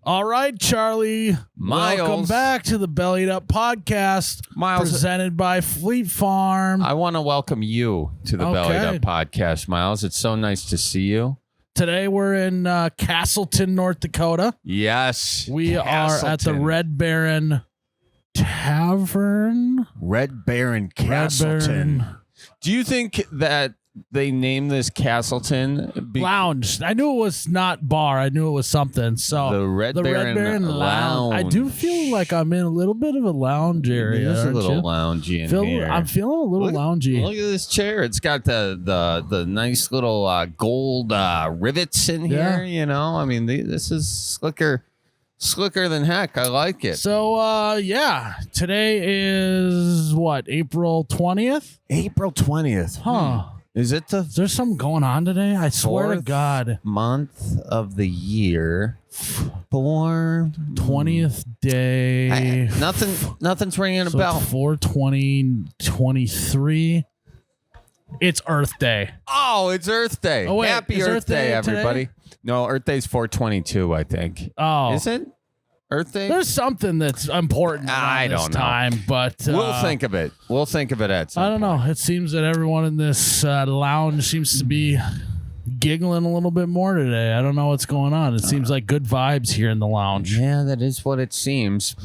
All right, Charlie. Miles. Welcome back to the Bellied Up Podcast, Miles, presented by Fleet Farm. I want to welcome you to the Bellied Up Podcast, Miles. It's so nice to see you. Today we're in Castleton, North Dakota. Yes. We are at the Red Baron Tavern. Red Baron Castleton. Do you think that they named this Castleton Lounge? I knew it was not bar. I knew it was something. So the Red Baron Lounge. I do feel like I'm in a little bit of a lounge area. There's a little loungy in here. I'm feeling a little loungy. Look at this chair. It's got the nice little gold rivets in here. You know, I mean, this is slicker than heck. I like it. So, today is what, April 20th? April 20th. Huh. Is there something going on today? I swear to God. Month of the year. 20th day. Nothing's ringing a bell. 4/20/23. It's Earth Day. Oh, it's Earth Day. Oh, wait, Happy Earth Day, everybody. No, Earth Day's 4/22, I think. Oh. Is it? Earth Day? There's something that's important I don't know. time, but we'll think of it. We'll think of it at some I don't know. It seems that everyone in this lounge seems to be giggling a little bit more today. I don't know what's going on. It seems like good vibes here in the lounge. Yeah, that is what it seems.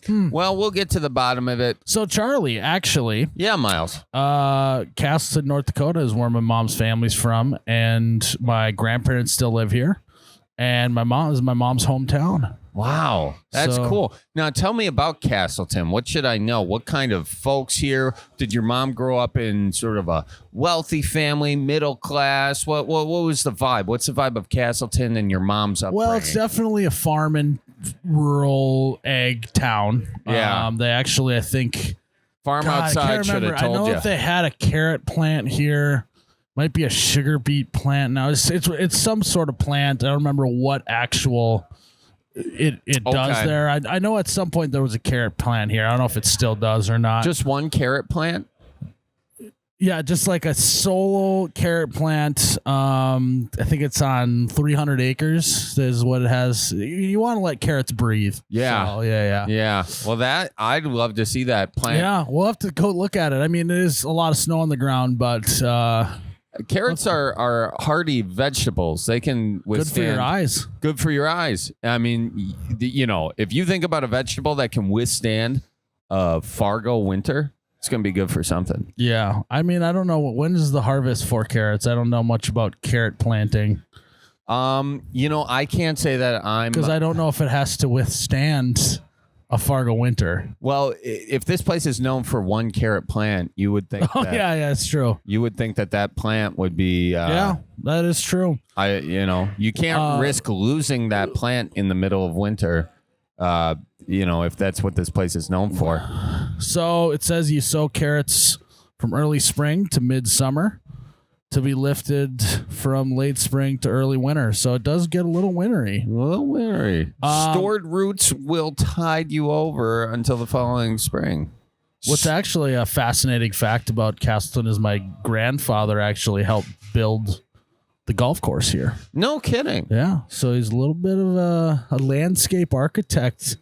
Well, we'll get to the bottom of it. So, Charlie, actually. Yeah, Miles. Castleton, North Dakota is where my mom's family's from, and my grandparents still live here. And my mom is my mom's hometown. Wow, that's cool. Now, tell me about Castleton. What should I know? What kind of folks here? Did your mom grow up in sort of a wealthy family, middle class? What was the vibe? What's the vibe of Castleton and your mom's upbringing? Well, it's definitely a farm and rural egg town. Yeah. They actually, I think... Farm outside should have told you. I know if they had a carrot plant here. Might be a sugar beet plant. Now, it's some sort of plant. I don't remember what actual... It does there. I know at some point there was a carrot plant here. I don't know if it still does or not. Just one carrot plant? Yeah, just like a solo carrot plant. I think it's on 300 acres is what it has. You want to let carrots breathe. Yeah. So, yeah. Yeah. Well, I'd love to see that plant. Yeah, we'll have to go look at it. I mean, it is a lot of snow on the ground, but... carrots are hardy vegetables. They can withstand. Good for your eyes. Good for your eyes. I mean, if you think about a vegetable that can withstand a Fargo winter, it's going to be good for something. Yeah. I mean, I don't know. When is the harvest for carrots? I don't know much about carrot planting. I can't say that because I don't know if it has to withstand a Fargo winter. Well, if this place is known for one carrot plant, you would think. Yeah, it's true. You would think that plant would be. Yeah, that is true. You can't risk losing that plant in the middle of winter. If that's what this place is known for. So it says you sow carrots from early spring to midsummer to be lifted from late spring to early winter. So it does get a little wintry. Stored roots will tide you over until the following spring. What's actually a fascinating fact about Castleton is my grandfather actually helped build the golf course here. No kidding. Yeah. So he's a little bit of a landscape architect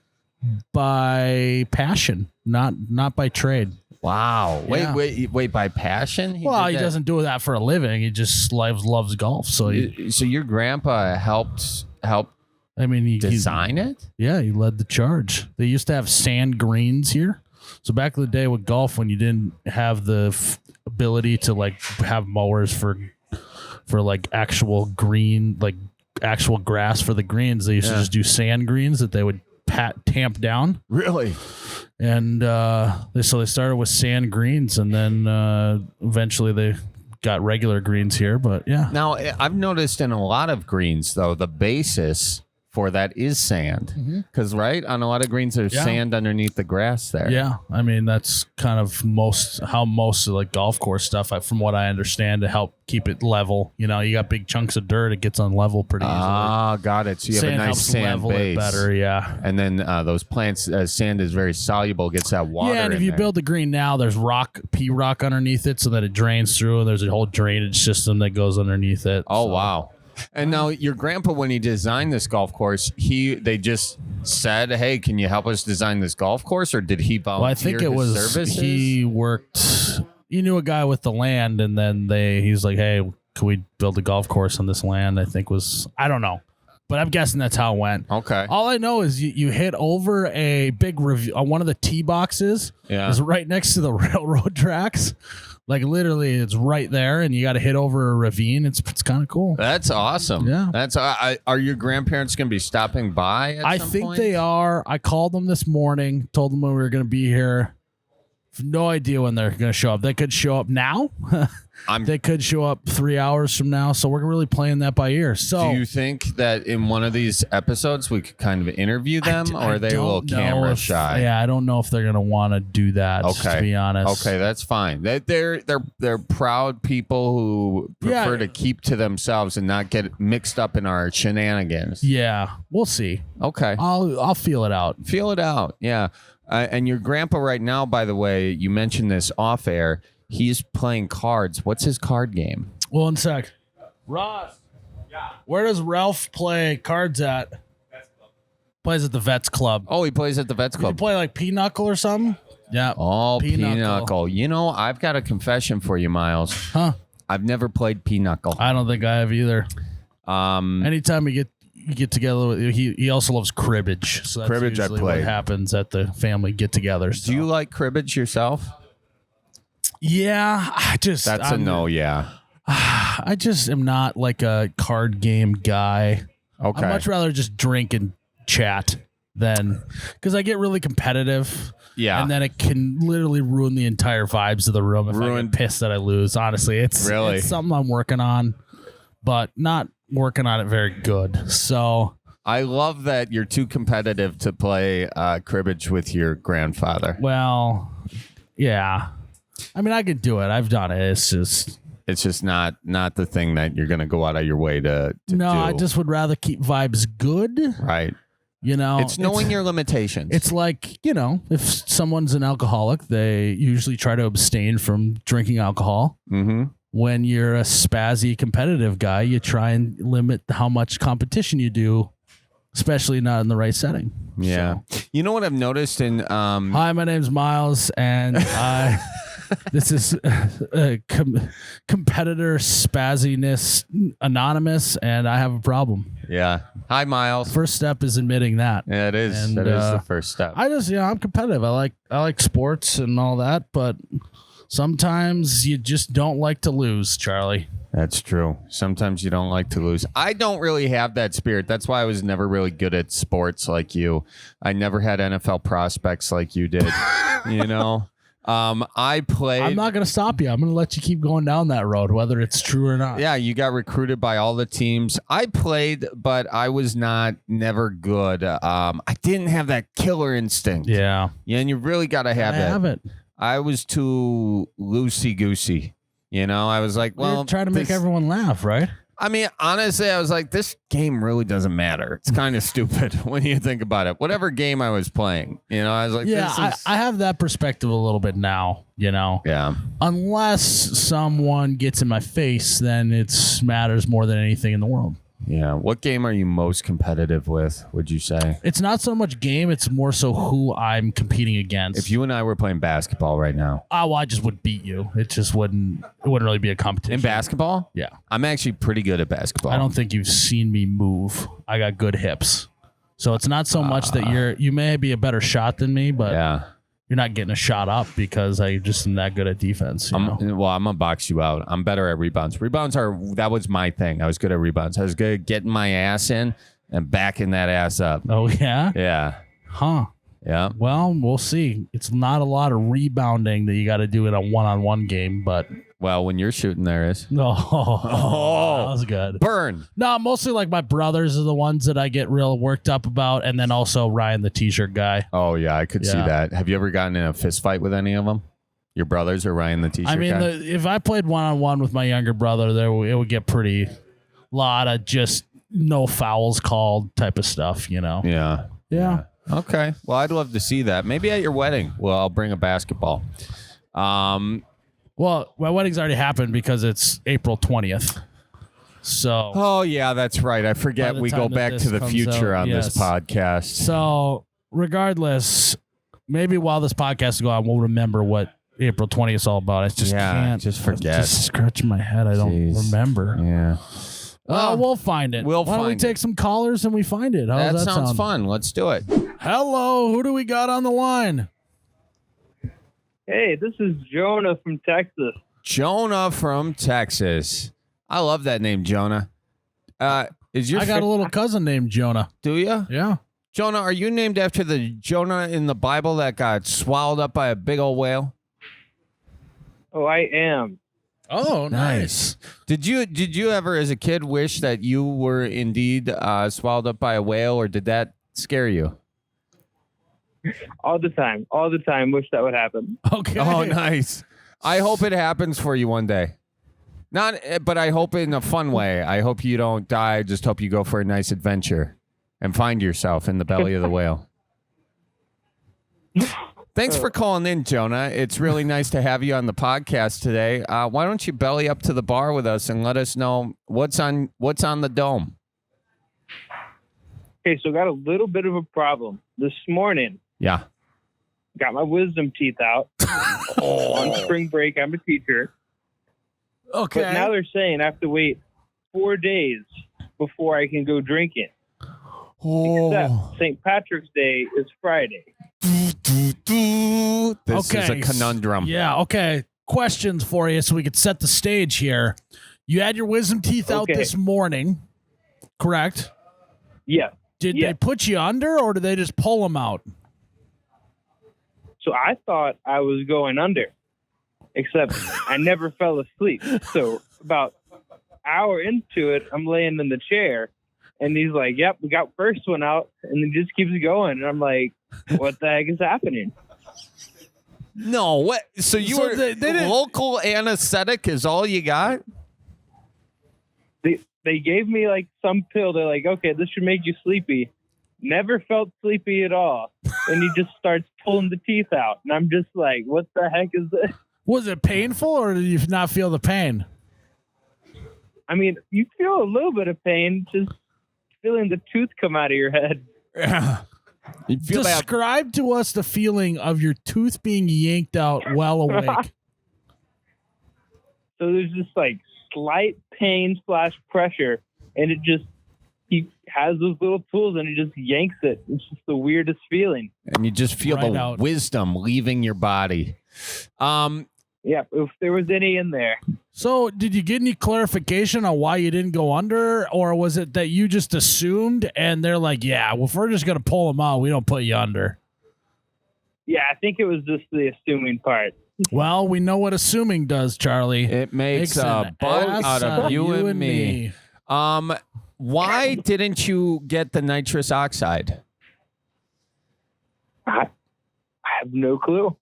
by passion, not by trade. Wow. Yeah. Wait, by passion? He doesn't do that for a living. He just loves golf. So your grandpa helped I mean, he design it? Yeah, he led the charge. They used to have sand greens here. So back in the day with golf, when you didn't have the ability to like have mowers for like actual green, like actual grass for the greens, they used to just do sand greens that they would tamp down. Really? And they started with sand greens, and then eventually they got regular greens here. But yeah. Now, I've noticed in a lot of greens, though, the basis for that is sand. Because, right, on a lot of greens, there's sand underneath the grass there. Yeah. I mean, that's kind of how most of like golf course stuff, from what I understand, to help keep it level. You got big chunks of dirt, it gets on level pretty easily. Ah, got it. So you have a nice sand level base. It better, yeah. And then those plants, sand is very soluble, gets that water. Yeah, and if you build the green now, there's pea rock underneath it so that it drains through, and there's a whole drainage system that goes underneath it. Oh, wow. And now your grandpa, when he designed this golf course, they just said, "Hey, can you help us design this golf course?" Or did he volunteer? Well, I think it was services? he worked. He knew a guy with the land, and then he's like, "Hey, can we build a golf course on this land?" I don't know, but I'm guessing that's how it went. Okay. All I know is you hit over a big one of the tee boxes. Yeah. Is right next to the railroad tracks. Like literally, it's right there, and you got to hit over a ravine. It's kind of cool. That's awesome. Yeah. That's are your grandparents going to be stopping by? At I some think point? they are. I called them this morning, told them when we were going to be here. No idea when they're going to show up. They could show up now. They could show up 3 hours from now. So we're really playing that by ear. So do you think that in one of these episodes we could kind of interview them, or are they a little camera shy? Yeah, I don't know if they're going to want to do that. Okay. To be honest. Okay, that's fine. They're proud people who prefer to keep to themselves and not get mixed up in our shenanigans. Yeah, we'll see. Okay, I'll feel it out. Feel it out. Yeah. And your grandpa right now, by the way, you mentioned this off air. He's playing cards. What's his card game? Well, in sec. Ross. Yeah. Where does Ralph play cards at? Vets Club. Plays at the Vets Club. Oh, he plays at the Vets Club. You play like Pinochle or something? Yeah. Oh, Pinochle. You know, I've got a confession for you, Miles. Huh? I've never played Pinochle. I don't think I have either. Anytime you get together with he also loves cribbage. So that's Cribbage usually I played. what happens at the family get-togethers. Do you like cribbage yourself? Yeah, That's a no, yeah. I just am not like a card game guy. Okay. I'd much rather just drink and chat than because I get really competitive. Yeah. And then it can literally ruin the entire vibes of the room if I get pissed that I lose. Honestly, it's something I'm working on, but not working on it very good. So I love that you're too competitive to play cribbage with your grandfather. Well, yeah. I mean, I could do it. I've done it. It's just not the thing that you're going to go out of your way to do. I just would rather keep vibes good. Right. You know, it's knowing your limitations. It's like, if someone's an alcoholic, they usually try to abstain from drinking alcohol. Mm-hmm. When you're a spazzy competitive guy, you try and limit how much competition you do, especially not in the right setting. Yeah. So. You know what I've noticed in... Hi, my name's Miles, and this is competitor spazziness anonymous, and I have a problem. Yeah. Hi, Miles. First step is admitting that. Yeah, it is. And, that is the first step. I'm competitive. I like sports and all that, but sometimes you just don't like to lose, Charlie. That's true. Sometimes you don't like to lose. I don't really have that spirit. That's why I was never really good at sports like you. I never had NFL prospects like you did. I played. I'm not going to stop you. I'm going to let you keep going down that road, whether it's true or not. Yeah, you got recruited by all the teams. I played, but I was never good. I didn't have that killer instinct. Yeah. Yeah, and you really got to have I that. have it. I was too loosey-goosey. I was like, well... You're trying to make everyone laugh, right? I mean, honestly, I was like, this game really doesn't matter. It's kind of stupid when you think about it. Whatever game I was playing, I was like, yeah, I have that perspective a little bit now, Yeah. Unless someone gets in my face, then it matters more than anything in the world. Yeah. What game are you most competitive with, would you say? It's not so much game. It's more so who I'm competing against. If you and I were playing basketball right now. I just would beat you. It just wouldn't really be a competition. In basketball? Yeah. I'm actually pretty good at basketball. I don't think you've seen me move. I got good hips. So it's not so much that you may be a better shot than me, but you're not getting a shot up because I just am that good at defense. I'm going to box you out. I'm better at rebounds. That was my thing. I was good at rebounds. I was good at getting my ass in and backing that ass up. Oh, yeah? Yeah. Huh. Yeah. Well, we'll see. It's not a lot of rebounding that you got to do in a one-on-one game, but... Well, when you're shooting, there is. Oh, that was good. Burn. No, mostly like my brothers are the ones that I get real worked up about, and then also Ryan, the t-shirt guy. Oh, yeah, I could see that. Have you ever gotten in a fist fight with any of them? Your brothers or Ryan, the t-shirt guy? I mean, if I played one-on-one with my younger brother, it would get pretty lot of just no fouls called type of stuff, Yeah. Yeah. Okay. Well, I'd love to see that. Maybe at your wedding. Well, I'll bring a basketball. Well, my wedding's already happened because it's April 20th. So. Oh yeah, that's right. I forget we go back to the future on this podcast. So regardless, maybe while this podcast is going on, we'll remember what April 20th is all about. I just can't. Just forget. Just scratching my head. I don't remember. Yeah. We'll find it. Why don't we take some callers and we find it? That sounds fun. Let's do it. Hello. Who do we got on the line? Hey, this is Jonah from Texas. Jonah from Texas. I love that name, Jonah. I got a little cousin named Jonah. Do you? Yeah. Jonah, are you named after the Jonah in the Bible that got swallowed up by a big old whale? Oh, I am. Oh, nice. Did you ever, as a kid, wish that you were indeed swallowed up by a whale, or did that scare you? All the time. Wish that would happen. Okay. Oh, nice. I hope it happens for you one day. But I hope in a fun way. I hope you don't die. I just hope you go for a nice adventure and find yourself in the belly of the whale. Thanks for calling in, Jonah. It's really nice to have you on the podcast today. Why don't you belly up to the bar with us and let us know what's on the dome? Okay, so I got a little bit of a problem. This morning, yeah, got my wisdom teeth out. On spring break, I'm a teacher. Okay. But now they're saying I have to wait 4 days before I can go drinking. Except St. Patrick's Day is Friday. This is a conundrum. Yeah, okay. Questions for you so we could set the stage here. You had your wisdom teeth out this morning, correct? Yeah. Did they put you under, or did they just pull them out? So I thought I was going under, except I never fell asleep. So about an hour into it, I'm laying in the chair, and he's like, yep, we got first one out, and it just keeps going. And I'm like, what the heck is happening? No, what? So they local anesthetic is all you got? They gave me like some pill. They're like, okay, this should make you sleepy. Never felt sleepy at all. And he just starts pulling the teeth out. And I'm just like, what the heck is this? Was it painful, or did you not feel the pain? I mean, you feel a little bit of pain just feeling the tooth come out of your head. Yeah. Describe to us the feeling of your tooth being yanked out while awake. So there's just like slight pain / pressure, and he has those little tools and he just yanks it. It's just the weirdest feeling. And you just feel the wisdom leaving your body. Yeah, if there was any in there. So did you get any clarification on why you didn't go under, or was it that you just assumed and they're like, yeah, well, if we're just going to pull them out, we don't put you under? Yeah, I think it was just the assuming part. Well, we know what assuming does, Charlie. It makes a boat out of you and me. Why didn't you get the nitrous oxide? I have no clue.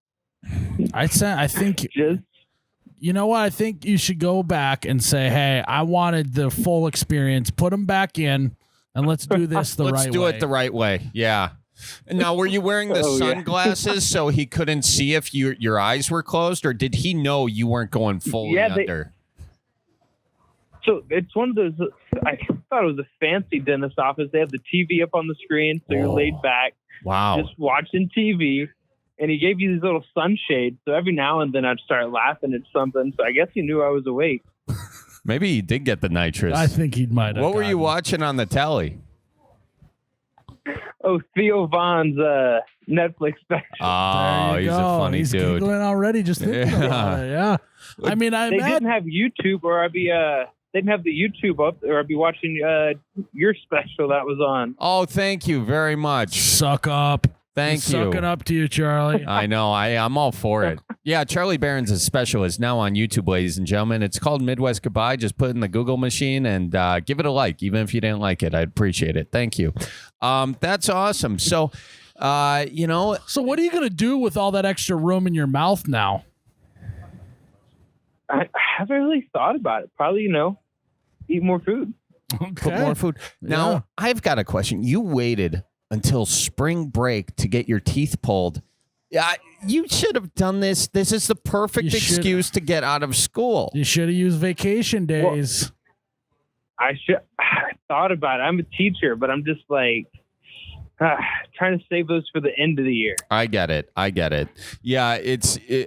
I think, you know what? I think you should go back and say, hey, I wanted the full experience. Put them back in, and let's do this the right way. Let's do it the right way. Yeah. Now, were you wearing the sunglasses so he couldn't see if your eyes were closed, or did he know you weren't going fully under? So it's one of those, I thought it was a fancy dentist office. They have the TV up on the screen, so you're laid back. Wow. Just watching TV. And he gave you these little sunshades. So every now and then I'd start laughing at something. So I guess he knew I was awake. Maybe he did get the nitrous. I think he might have. What were you watching on the telly? Oh, Theo Vaughn's Netflix special. Oh, he's a funny dude. He's giggling already just thinking about it. Yeah. I mean, they didn't have YouTube, or I'd be they didn't have the YouTube up, or I'd be watching your special that was on. Oh, thank you very much. Suck up. Thank you. Sucking up to you, Charlie. I know. I'm all for it. Yeah, Charlie Barron's special is now on YouTube, ladies and gentlemen. It's called Midwest Goodbye. Just put it in the Google machine and give it a like. Even if you didn't like it, I'd appreciate it. Thank you. That's awesome. So, So what are you going to do with all that extra room in your mouth now? I haven't really thought about it. Probably, eat more food. Okay. Put more food. Now, I've got a question. You waited until spring break to get your teeth pulled. You should have done this. This is the perfect excuse to get out of school. You should have used vacation days. I thought about it. I'm a teacher, but I'm just like trying to save those for the end of the year. I get it. Yeah,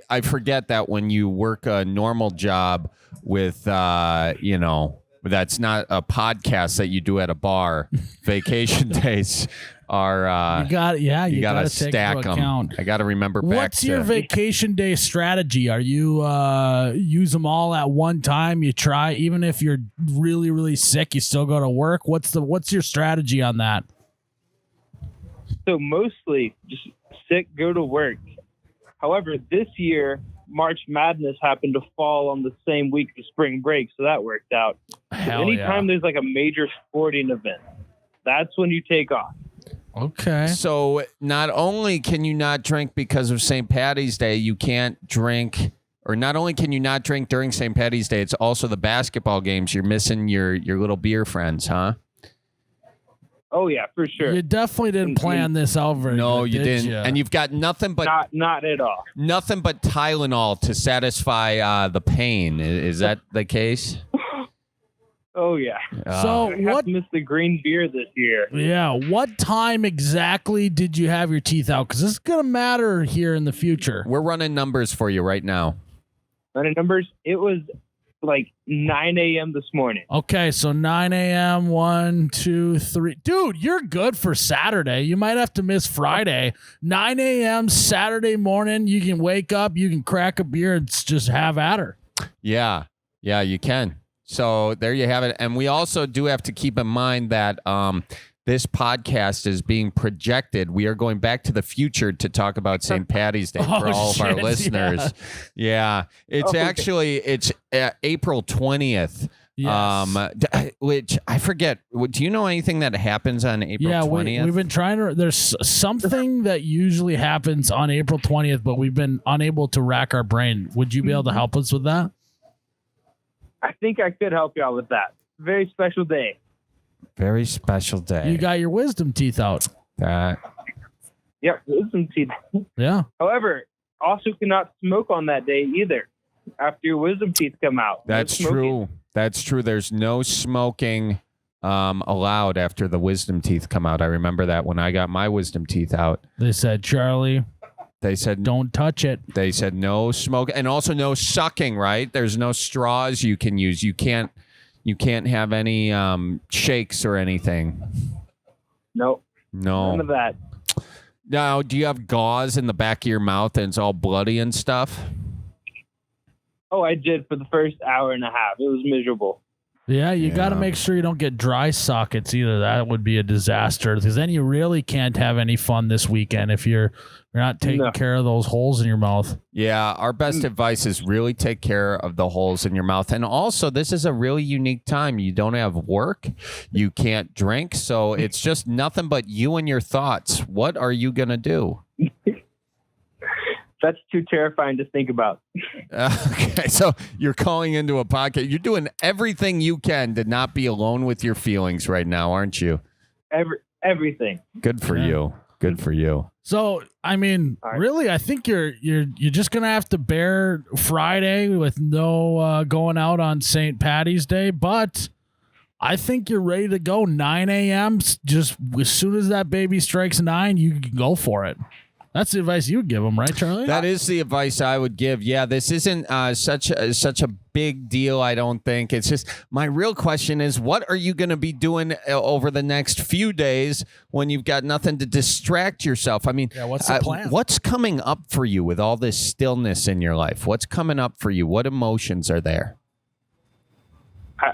I forget that when you work a normal job with, that's not a podcast that you do at a bar. Vacation days are you got to stack them. I got to remember back. What's your vacation day strategy? Are you use them all at one time? You try, even if you're really, really sick, you still go to work. What's your strategy on that? So mostly just sick, go to work. However, this year, March Madness happened to fall on the same week as spring break, so that worked out. Hell Anytime there's like a major sporting event, that's when you take off. Okay. So not only can you not drink because of St. Paddy's Day, you can't drink, or not only can you not drink during St. Paddy's Day, it's also the basketball games. You're missing your little beer friends, huh? Oh yeah, for sure. You definitely didn't plan this out very No, good, you didn't. ya? And you've got nothing but not at all. nothing but Tylenol to satisfy the pain. Is that the case? Oh yeah. So I have to miss the green beer this year. Yeah. What time exactly did you have your teeth out? Because this is gonna matter here in the future. We're running numbers for you right now. Running numbers. It was like 9 a.m. this morning. Okay, so 9 a.m. 1, 2, 3. Dude, you're good for Saturday. You might have to miss Friday. 9 a.m. Saturday morning. You can wake up. You can crack a beer and just have at her. Yeah, you can. So there you have it. And we also do have to keep in mind that this podcast is being projected. We are going back to the future to talk about St. Paddy's Day for all of our listeners. Yeah. It's it's April 20th. Yes. Which I forget. Do you know anything that happens on April 20th? We've been trying to. There's something that usually happens on April 20th, but we've been unable to rack our brain. Would you be able to help us with that? I think I could help you out with that. Very special day. Very special day. You got your wisdom teeth out. Yep, wisdom teeth. Yeah. However, also cannot smoke on that day either. After your wisdom teeth come out. That's true. That's true. There's no smoking allowed after the wisdom teeth come out. I remember that when I got my wisdom teeth out. They said, Charlie, they said, don't touch it. They said no smoke and also no sucking, right? There's no straws you can use. You can't have any shakes or anything. Nope. No. None of that. Now, do you have gauze in the back of your mouth and it's all bloody and stuff? Oh, I did for the first hour and a half. It was miserable. Yeah, you got to make sure you don't get dry sockets either. That would be a disaster because then you really can't have any fun this weekend if you're not taking care of those holes in your mouth. Yeah, our best advice is really take care of the holes in your mouth. And also, this is a really unique time. You don't have work. You can't drink. So it's just nothing but you and your thoughts. What are you going to do? That's too terrifying to think about. Okay, so you're calling into a podcast. You're doing everything you can to not be alone with your feelings right now, aren't you? Everything. Good for you. Good for you. So, I mean, really, I think you're just gonna have to bear Friday with no going out on St. Paddy's Day, but I think you're ready to go. 9 a.m. Just as soon as that baby strikes 9, you can go for it. That's the advice you would give them, right, Charlie? That is the advice I would give. Yeah, this isn't such a big deal, I don't think. It's just my real question is, what are you going to be doing over the next few days when you've got nothing to distract yourself? I mean, what's the plan? What's coming up for you with all this stillness in your life? What's coming up for you? What emotions are there? I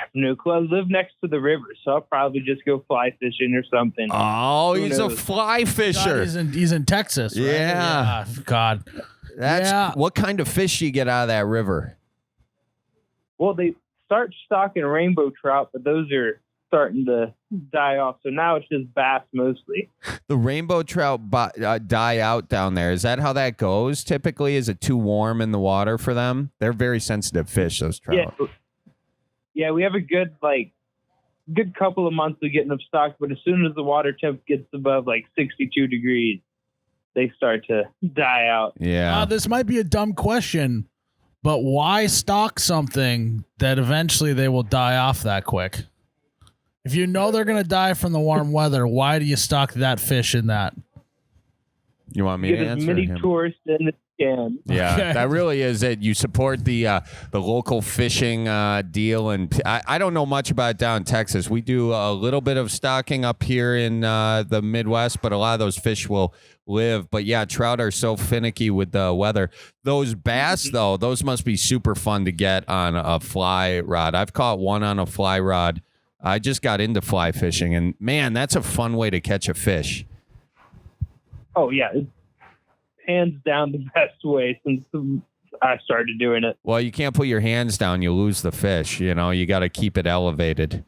have no clue. I live next to the river, so I'll probably just go fly fishing or something. Oh, he's a fly fisher. God, he's in Texas, right? Yeah. God. What kind of fish do you get out of that river? Well, they start stocking rainbow trout, but those are starting to die off. So now it's just bass mostly. The rainbow trout die out down there. Is that how that goes? Typically, is it too warm in the water for them? They're very sensitive fish, those trout. Yeah, we have a good couple of months of getting them stocked, but as soon as the water temp gets above 62 degrees, they start to die out. Yeah. This might be a dumb question, But why stock something that eventually they will die off that quick? If you know they're going to die from the warm weather, why do you stock that fish in that? You want me Get to as answer many him? tourists in as you can. Yeah, Okay. that really is it. You support the local fishing deal, and I don't know much about it down in Texas. We do a little bit of stocking up here in the Midwest, but a lot of those fish will live. But yeah, trout are so finicky with the weather. Those bass, though, those must be super fun to get on a fly rod. I've caught one on a fly rod. I just got into fly fishing, and man, that's a fun way to catch a fish. Oh, yeah. It's hands down the best way since I started doing it. Well, you can't put your hands down. You lose the fish. You know, you got to keep it elevated.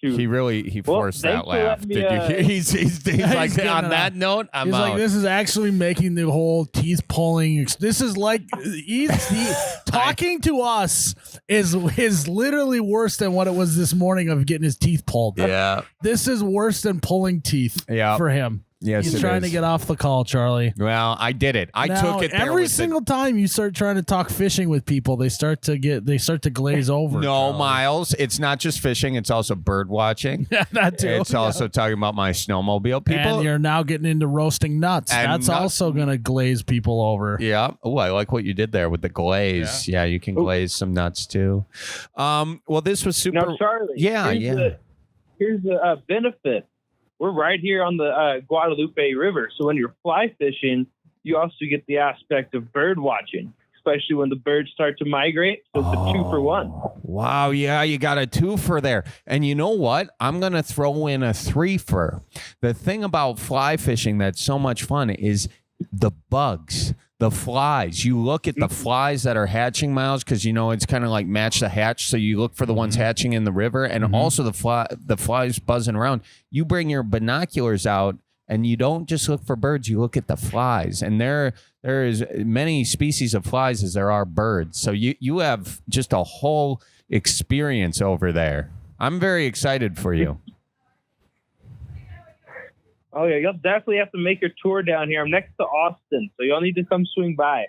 Shoot. He forced that thanks for laugh. letting me, Did you? He's like, getting on it that out. note, I'm He's out. like, this is actually making the whole teeth pulling. This is like talking to us is literally worse than what it was this morning of getting his teeth pulled. Yeah. This is worse than pulling teeth for him. Yes, He's it trying is. to get off the call, Charlie. Well, I did it. I Now, took it there every with single time you start trying to talk fishing with people, they start to glaze over. No, Charlie. Miles. It's not just fishing. It's also bird watching. Yeah, that too. It's also talking about my snowmobile. People. And you're now getting into roasting nuts. And That's nuts. also going to glaze people over. Yeah. Oh, I like what you did there with the glaze. Yeah, you can glaze some nuts too. Well, this was super. Now, Charlie, Yeah, here's the benefit. We're right here on the Guadalupe River. So when you're fly fishing, you also get the aspect of bird watching, especially when the birds start to migrate. So it's a 2-for-1. Wow, yeah, you got a 2-for there. And you know what? I'm going to throw in a 3-for. The thing about fly fishing that's so much fun is the bugs, the flies. You look at the flies that are hatching, Miles, because you know it's kind of like match the hatch. So you look for the ones hatching in the river, and also the flies buzzing around. You bring your binoculars out, and you don't just look for birds. You look at the flies, and there is many species of flies as there are birds. So you have just a whole experience over there. I'm very excited for you. Oh, yeah. You'll definitely have to make your tour down here. I'm next to Austin, so you'll need to come swing by.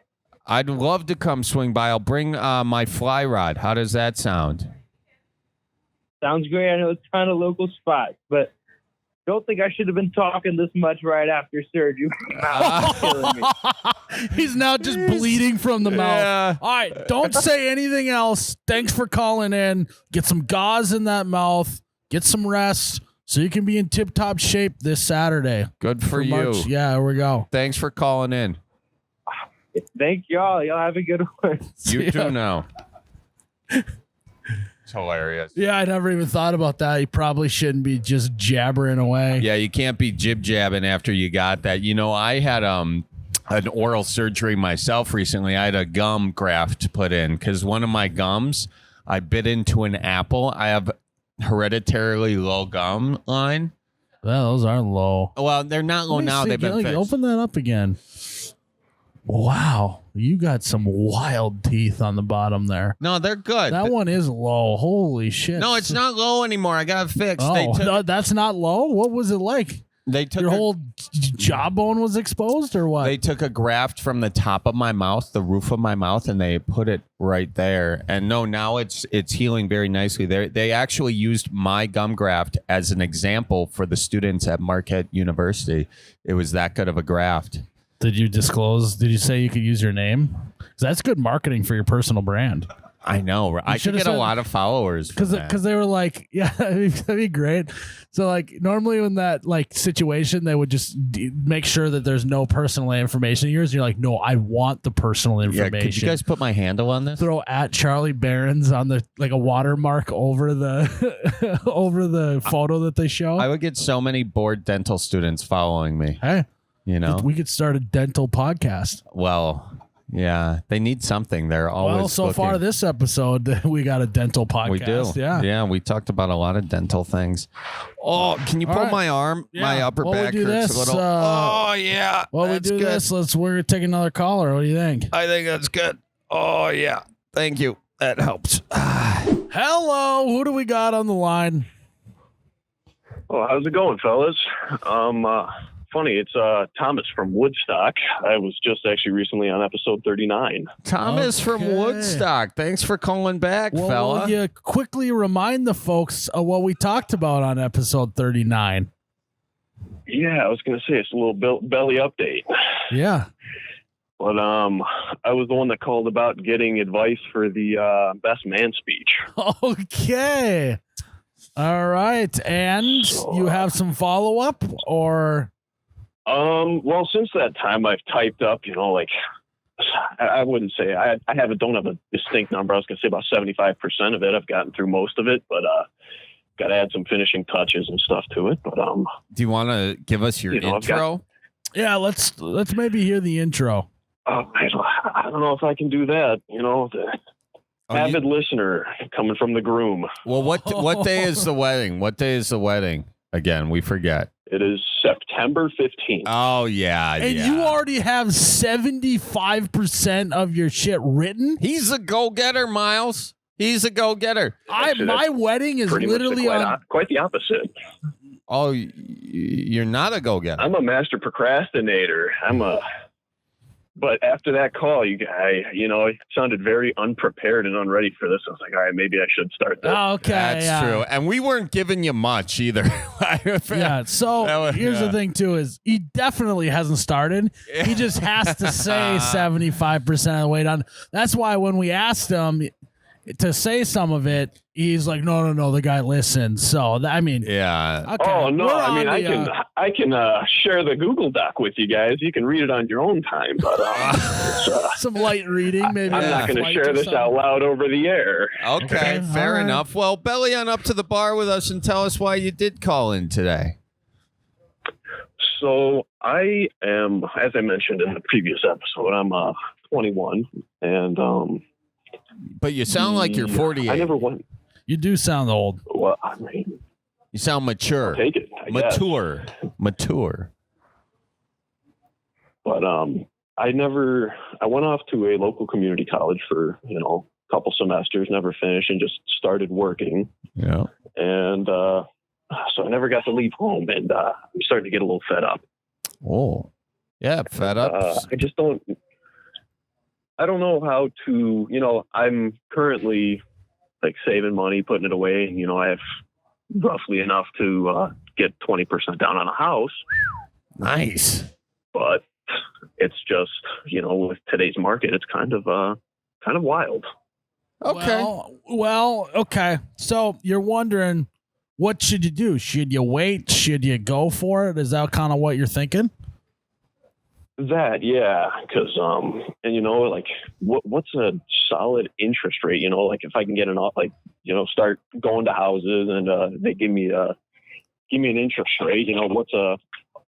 I'd love to come swing by. I'll bring my fly rod. How does that sound? Sounds great. I know it's kind of local spots, but don't think I should have been talking this much right after surgery. Killing me. He's now just bleeding from the mouth. Yeah. All right, don't say anything else. Thanks for calling in. Get some gauze in that mouth. Get some rest so you can be in tip-top shape this Saturday. Good for you. March. Yeah, there we go. Thanks for calling in. Thank y'all. Y'all have a good one. You too now. It's hilarious. Yeah, I never even thought about that. You probably shouldn't be just jabbering away. Yeah, you can't be jib-jabbing after you got that. You know, I had an oral surgery myself recently. I had a gum graft put in because one of my gums, I bit into an apple. I have hereditarily low gum line. Well, those aren't low. Well, they're not low Let me now. see. They've been Like, fixed. open that up again. Wow, you got some wild teeth on the bottom there. No, they're good. That one is low. Holy shit. No, it's not low anymore. I got it fixed. Oh, no, that's not low? What was it like? They took Your a- whole jawbone was exposed or what? They took a graft from the top of my mouth, the roof of my mouth, and they put it right there. And no, now it's healing very nicely. They actually used my gum graft as an example for the students at Marquette University. It was that good of a graft. Did you disclose? Did you say you could use your name? 'Cause that's good marketing for your personal brand. I know. I should should've get a said- lot of followers Because they were like, yeah, that'd be great. So like normally in that like situation, they would just make sure that there's no personal information of yours. You're like, no, I want the personal Yeah, information. could you guys put my handle on this? Throw at Charlie Barons on the like a watermark over the over the photo that they show. I would get so many bored dental students following me. Hey, You know? we could start a dental podcast. Well, yeah, they need something. They're always Well, so far looking. this episode, we got a dental podcast. We do. Yeah. We talked about a lot of dental things. Oh, can you All pull right. my arm? Yeah. My upper While we back do hurts this, a little. Oh, yeah. While we that's do good. this, we're gonna take another caller. What do you think? I think that's good. Oh, yeah. Thank you. That helps. Hello, who do we got on the line? Well, how's it going, fellas? funny. It's Thomas from Woodstock. I was just actually recently on episode 39. Thomas from Woodstock. Thanks for calling back, fella. Will you quickly remind the folks of what we talked about on episode 39? Yeah, I was going to say it's a little belly update. Yeah. But I was the one that called about getting advice for the best man speech. Okay. All right. And So, you have some follow-up or? Well, since that time I've typed up, like I wouldn't say don't have a distinct number. I was going to say about 75% of it. I've gotten through most of it, but got to add some finishing touches and stuff to it. But do you want to give us your intro? Yeah, let's maybe hear the intro. I don't know if I can do that. Avid listener coming from the groom. Well, what day is the wedding? What day is the wedding? Again, we forget. It is September 15th. Oh, yeah. And you already have 75% of your shit written? He's a go-getter, Miles. He's a go-getter. My wedding is literally quite the opposite. Oh, you're not a go-getter. I'm a master procrastinator. But after that call, it sounded very unprepared and unready for this. I was like, all right, maybe I should start this. Oh, okay. That's true. And we weren't giving you much either. Yeah. So here's the thing, too, is he definitely hasn't started. He just has to say 75% of the way done. That's why when we asked him to say some of it, he's like, no, the guy listens. So, yeah. Okay, oh, no, I can share the Google Doc with you guys. You can read it on your own time. But some light reading, maybe. I'm not going to share this out loud over the air. Okay, fair enough. Well, belly on up to the bar with us and tell us why you did call in today. So I am, as I mentioned in the previous episode, I'm 21, and but you sound like you're 48. I never went. You do sound old. Well, you sound mature. I'll take it. Mature. But I went off to a local community college for, a couple semesters, never finished, and just started working. Yeah. And so I never got to leave home, and I'm starting to get a little fed up. Oh. Yeah, fed up. I don't know how to, I'm currently saving money, putting it away. And, I have roughly enough to get 20% down on a house. Nice. But it's just, with today's market, it's kind of wild. Okay. Well, okay. So you're wondering, what should you do? Should you wait? Should you go for it? Is that kind of what you're thinking? That, yeah, because what's a solid interest rate? If I can get start going to houses and they give me an interest rate.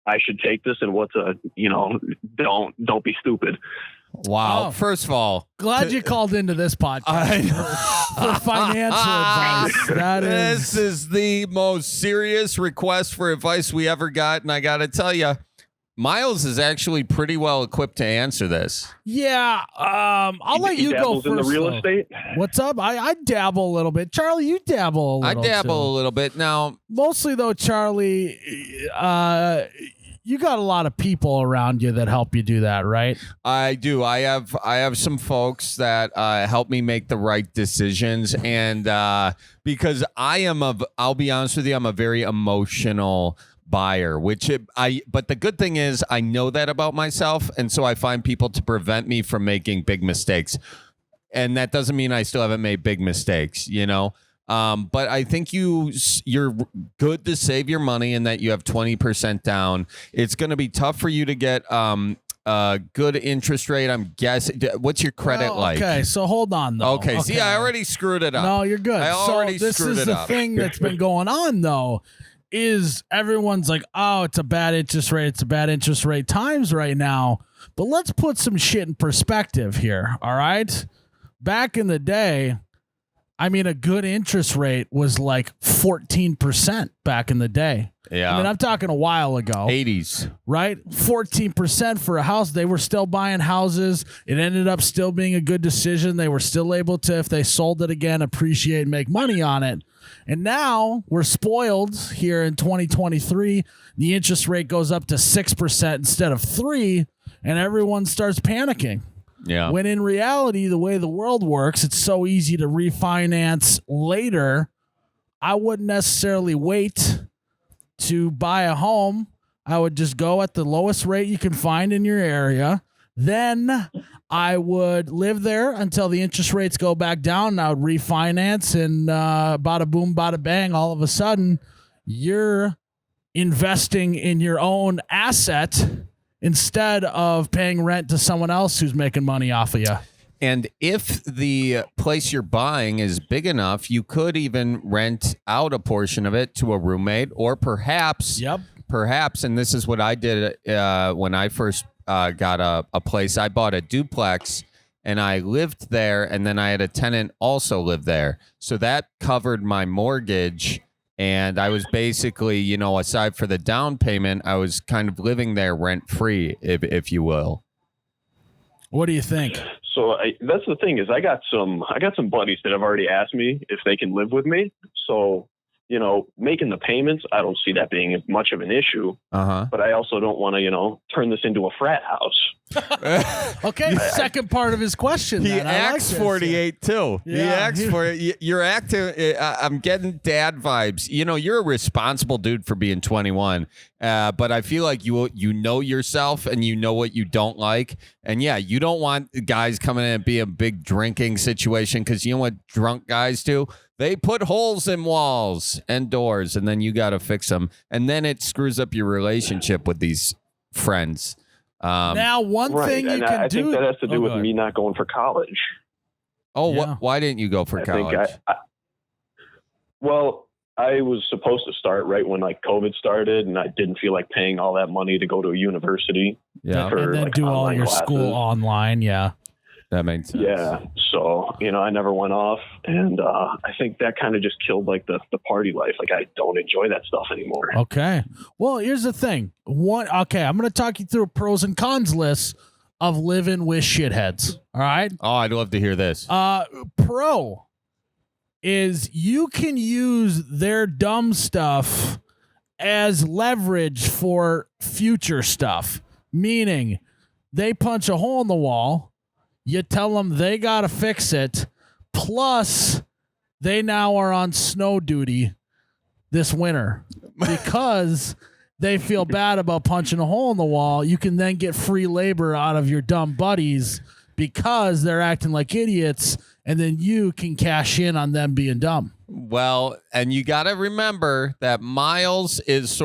I should take this, and what's don't be stupid. Wow. Oh, first of all, glad you called into this podcast for financial advice. This is the most serious request for advice we ever got, and I got to tell you, Miles is actually pretty well equipped to answer this. Yeah, I'll let you go first. In the real estate. What's up? I dabble a little bit. Charlie, you dabble a little. I dabble a little bit now. Mostly though, Charlie, you got a lot of people around you that help you do that, right? I do. I have some folks that help me make the right decisions, and because I'll be honest with you, I'm a very emotional buyer, but the good thing is I know that about myself, and so I find people to prevent me from making big mistakes. And that doesn't mean I still haven't made big mistakes, but I think you're good to save your money and that you have 20% down. It's going to be tough for you to get a good interest rate. I'm guessing. What's your credit like? Okay, so hold on though. Okay, see, I already screwed it up. No, you're good. This is the thing that's been going on though. Is everyone's like, oh, it's a bad interest rate. It's a bad interest rate times right now. But let's put some shit in perspective here. All right. Back in the day, I mean, a good interest rate was like 14% back in the day. Yeah. I mean, I'm talking a while ago. 80s. Right? 14% for a house. They were still buying houses. It ended up still being a good decision. They were still able to, if they sold it again, appreciate and make money on it. And now we're spoiled here in 2023. The interest rate goes up to 6% instead of 3%, and everyone starts panicking. Yeah. When in reality, the way the world works, it's so easy to refinance later. I wouldn't necessarily wait to buy a home. I would just go at the lowest rate you can find in your area. Then I would live there until the interest rates go back down, and I would refinance, and bada boom, bada bang, all of a sudden, you're investing in your own asset instead of paying rent to someone else who's making money off of you. And if the place you're buying is big enough, you could even rent out a portion of it to a roommate, or perhaps, and this is what I did when I first got a place. I bought a duplex and I lived there, and then I had a tenant also live there. So that covered my mortgage. And I was basically, you know, aside for the down payment, I was kind of living there rent free, if you will. What do you think? So that's the thing is I got some buddies that have already asked me if they can live with me. So, you know, making the payments, I don't see that being much of an issue. But I also don't want to, turn this into a frat house. Okay, second part of his question. He acts 48 too. Yeah. He acts for it. You're acting. I'm getting dad vibes. You know, you're a responsible dude for being 21. But I feel like you know yourself and you know what you don't like. And yeah, you don't want guys coming in and be a big drinking situation, because you know what drunk guys do? They put holes in walls and doors, and then you got to fix them, and then it screws up your relationship with these friends. Now, one thing you can I do. think that has to do with me not going for college. Oh, Yeah. why didn't you go for college? Well, I was supposed to start right when COVID started, and I didn't feel like paying all that money to go to a university. Yeah, and then do all your classes. school online. Yeah. that makes sense. Yeah. So, I never went off, and I think that kind of just killed the party life. Like, I don't enjoy that stuff anymore. Okay. Well, here's the thing. I'm going to talk you through a pros and cons list of living with shitheads. All right. Oh, I'd love to hear this. Pro is you can use their dumb stuff as leverage for future stuff, meaning they punch a hole in the wall. You tell them they got to fix it. Plus, they now are on snow duty this winter because they feel bad about punching a hole in the wall. You can then get free labor out of your dumb buddies because they're acting like idiots, and then you can cash in on them being dumb. Well, and you got to remember that Miles is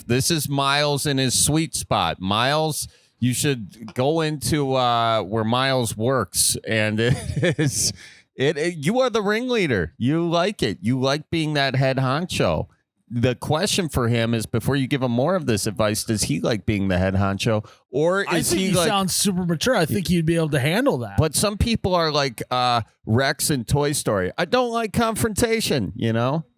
this is Miles in his sweet spot. Miles, you should go into where Miles works, and you are the ringleader. You like it. You like being that head honcho. The question for him is, before you give him more of this advice, does he like being the head honcho, or is he sounds super mature? I think he'd be able to handle that. But some people are like Rex in Toy Story. I don't like confrontation.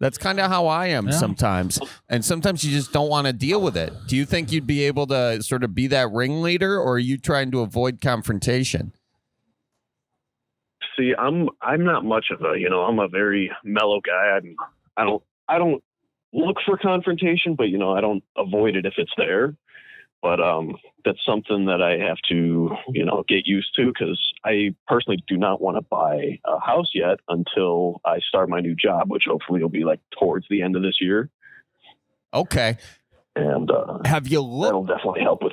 That's kind of how I am sometimes, and sometimes you just don't want to deal with it. Do you think you'd be able to sort of be that ringleader, or are you trying to avoid confrontation? See, I'm not much of I'm a very mellow guy. I don't look for confrontation, but I don't avoid it if it's there. But that's something that I have to get used to, because I personally do not want to buy a house yet until I start my new job, which hopefully will be towards the end of this year. Okay. And that'll definitely help with.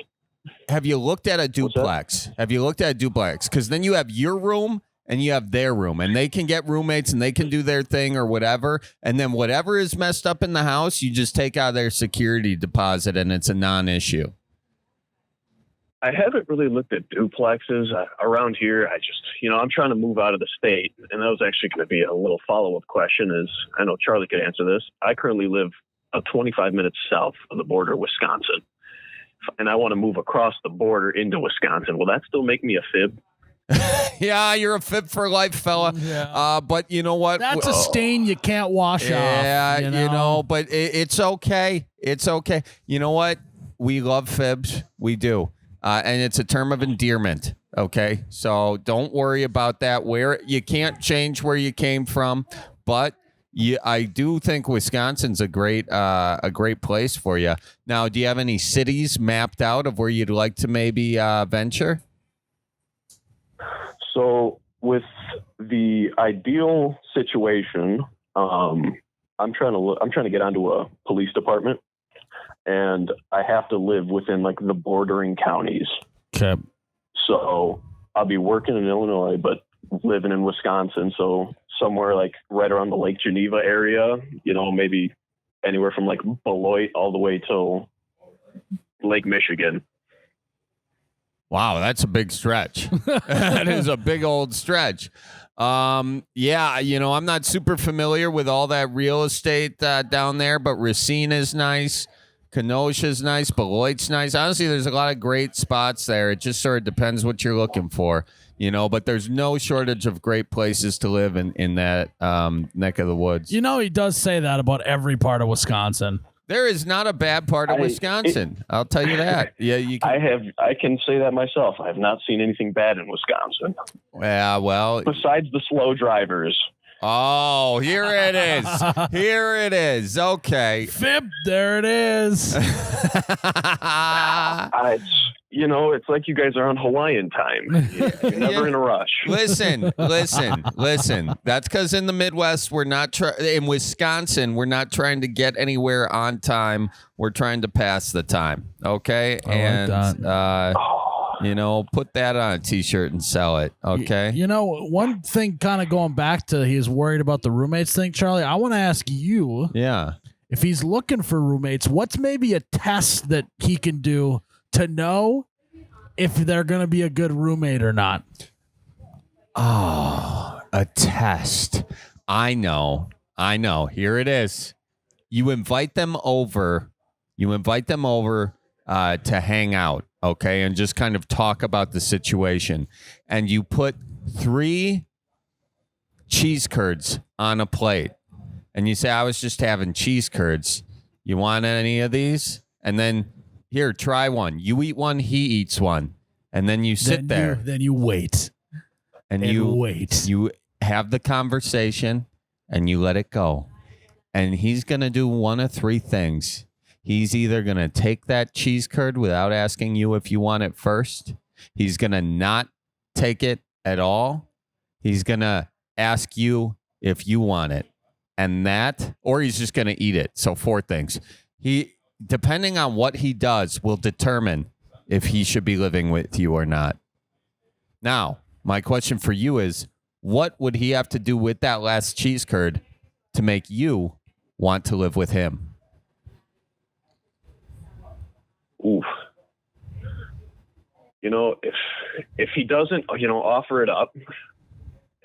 Have you looked at a duplex? Because then you have your room and you have their room, and they can get roommates and they can do their thing or whatever. And then whatever is messed up in the house, you just take out their security deposit and it's a non-issue. I haven't really looked at duplexes around here. I'm trying to move out of the state, and that was actually going to be a little follow-up question. I know Charlie could answer this. I currently live 25 minutes south of the border of Wisconsin, and I want to move across the border into Wisconsin. Will that still make me a fib? Yeah, you're a fit for life fella. Yeah. But you know what? That's a stain you can't wash off. Yeah, You know? but it's okay. It's okay. You know what? We love fibs. We do. And it's a term of endearment. Okay. So don't worry about that. Where you can't change where you came from, but I do think Wisconsin's a great place for you. Now, do you have any cities mapped out of where you'd like to maybe venture? So with the ideal situation, I'm trying to get onto a police department, and I have to live within like the bordering counties. Okay. So I'll be working in Illinois, but living in Wisconsin. So somewhere like right around the Lake Geneva area, maybe anywhere from like Beloit all the way till Lake Michigan. Wow, that's a big stretch. That is a big old stretch. Yeah, I'm not super familiar with all that real estate down there, but Racine is nice. Kenosha is nice. Beloit's nice. Honestly, there's a lot of great spots there. It just sort of depends what you're looking for, but there's no shortage of great places to live in that neck of the woods. He does say that about every part of Wisconsin. There is not a bad part of Wisconsin. I'll tell you that. Yeah, I can say that myself. I have not seen anything bad in Wisconsin. Yeah, well, besides the slow drivers. Oh, here it is. Here it is. Okay. Fib, there it is. It's like you guys are on Hawaiian time. You're never in a rush. Listen. That's because in the Midwest, in Wisconsin, we're not trying to get anywhere on time. We're trying to pass the time. Okay. Put that on a T-shirt and sell it. Okay. One thing kind of going back to he's worried about the roommates thing, Charlie, I want to ask you. Yeah. If he's looking for roommates, what's maybe a test that he can do to know if they're going to be a good roommate or not? Oh, a test. I know. Here it is. You invite them over. To hang out, okay, and just kind of talk about the situation. And you put 3 cheese curds on a plate. And you say, I was just having cheese curds. You want any of these? And then, here, try one. You eat one, he eats one. And then you sit there. Then you wait. And you wait. You have the conversation, and you let it go. And he's going to do one of 3 things. He's either going to take that cheese curd without asking you if you want it first. He's going to not take it at all. He's going to ask you if you want it. Or he's just going to eat it. So 4 things. Depending on what he does, will determine if he should be living with you or not. Now, my question for you is, what would he have to do with that last cheese curd to make you want to live with him? Oof. If he doesn't, offer it up,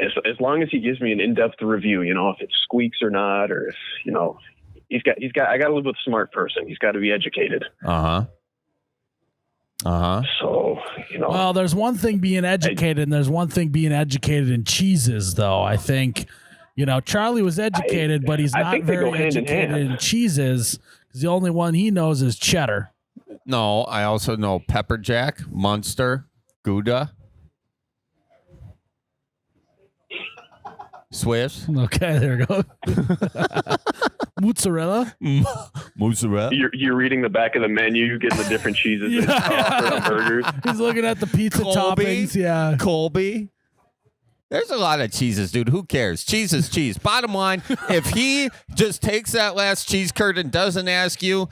as long as he gives me an in-depth review, if it squeaks or not, or if, I got to live with a smart person. He's got to be educated. So, Well, there's one thing being educated, and there's one thing being educated in cheeses, though. I think, Charlie was educated, but he's not very educated in cheeses, because the only one he knows is cheddar. No, I also know Pepper Jack, Munster, Gouda, Swiss. Okay, there we go. Mozzarella. Mozzarella. You're reading the back of the menu, getting the different cheeses offered on burgers. He's looking at the pizza toppings. Yeah. Colby. There's a lot of cheeses, dude. Who cares? Cheese is cheese. Bottom line, if he just takes that last cheese curd and doesn't ask you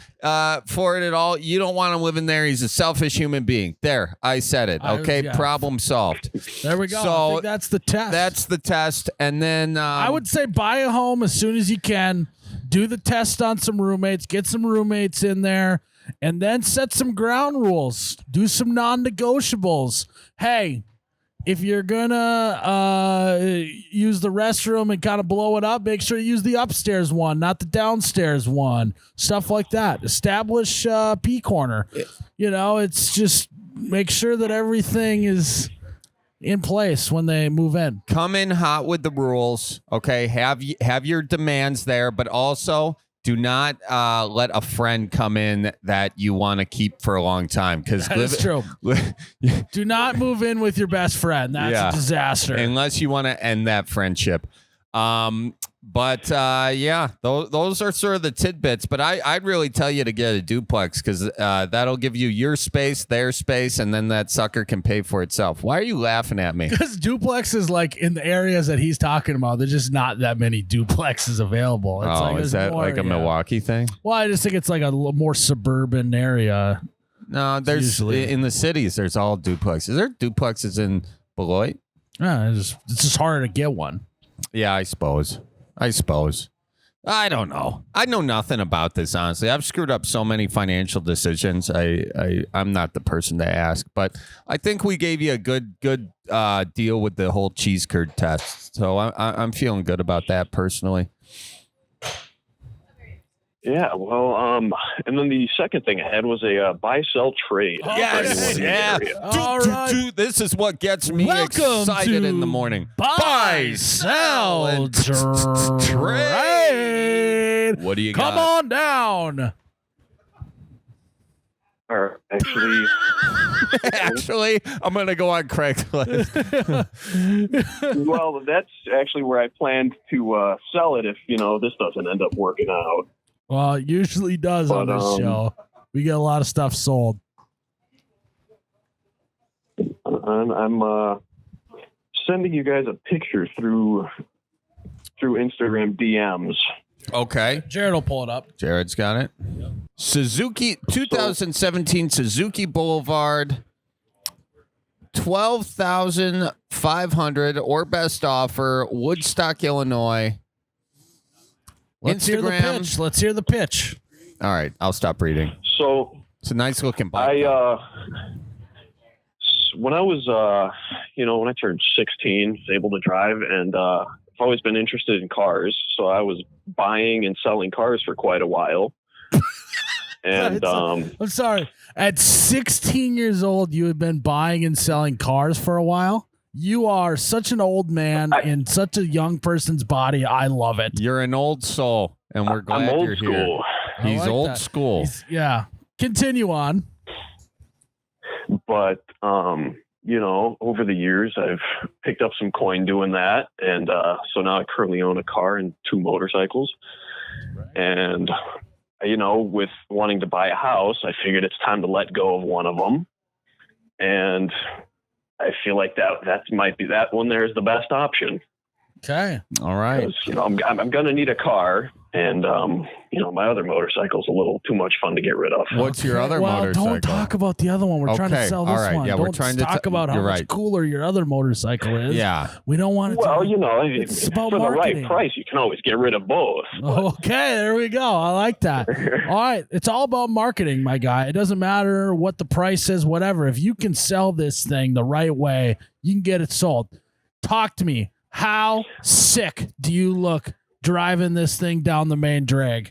for it at all, you don't want him living there. He's a selfish human being. There, I said it. Okay, problem solved. There we go. So I think that's the test. That's the test. And then I would say buy a home as soon as you can. Do the test on some roommates. Get some roommates in there. And then set some ground rules. Do some non-negotiables. Hey, if you're gonna use the restroom and kind of blow it up, make sure you use the upstairs one, not the downstairs one. Stuff like that. Establish pee corner. It's just make sure that everything is, in place when they move in. Come in hot with the rules. Okay. Have your demands there, but also do not let a friend come in that you want to keep for a long time. Because That's true. Do not move in with your best friend. That's a disaster. Unless you want to end that friendship. But those are sort of the tidbits. But I'd really tell you to get a duplex because that'll give you your space, their space, and then that sucker can pay for itself. Why are you laughing at me? Because duplexes, like in the areas that he's talking about, there's just not that many duplexes available. It's is that more, like a Milwaukee thing? Well, I just think it's like a more suburban area. No, there's usually in the cities. There's all duplexes. There are duplexes in Beloit. Yeah, it's just harder to get one. Yeah, I suppose. I don't know. I know nothing about this, honestly. I've screwed up so many financial decisions. I'm not the person to ask, but I think we gave you a good deal with the whole cheese curd test. So I'm feeling good about that personally. Yeah, well, and then the second thing I had was a buy-sell trade. Yes, yeah. All right. This is what gets me excited in the morning. Buy, sell, trade. What do you Come got? on down. Or Actually, I'm going to go on Craigslist. well, that's actually where I planned to sell it if, this doesn't end up working out. Well, it usually does on this show. We get a lot of stuff sold. I'm sending you guys a picture through Instagram DMs. Okay. Jared will pull it up. Jared's got it. Yep. Suzuki 2017 Suzuki Boulevard, 12,500 or best offer, Woodstock, Illinois. Let's hear the pitch. Let's hear the pitch. All right, I'll stop reading. So it's a nice looking bike. When I was, when I turned 16, I was able to drive, and I've always been interested in cars. So I was buying and selling cars for quite a while. And I'm sorry. At 16 years old, you had been buying and selling cars for a while. You are such an old man in such a young person's body. I love it. You're an old soul, and we're glad I'm old you're school. Here. He's old school. Yeah. Continue on. But, over the years, I've picked up some coin doing that. And so now I currently own a car and 2 motorcycles. Right. And, with wanting to buy a house, I figured it's time to let go of one of them. And I feel like that might be that one there is the best option. Okay. All right. I'm going to need a car, and my other motorcycle's a little too much fun to get rid of. What's your other motorcycle? Don't talk about the other one. We're trying to sell this one. Yeah, don't we're trying talk to about how much cooler your other motorcycle is. Yeah. We don't want it to. Well, it's about for marketing. The right price, you can always get rid of both. Okay, there we go. I like that. All right. It's all about marketing, my guy. It doesn't matter what the price is, whatever. If you can sell this thing the right way, you can get it sold. Talk to me. How sick do you look driving this thing down the main drag?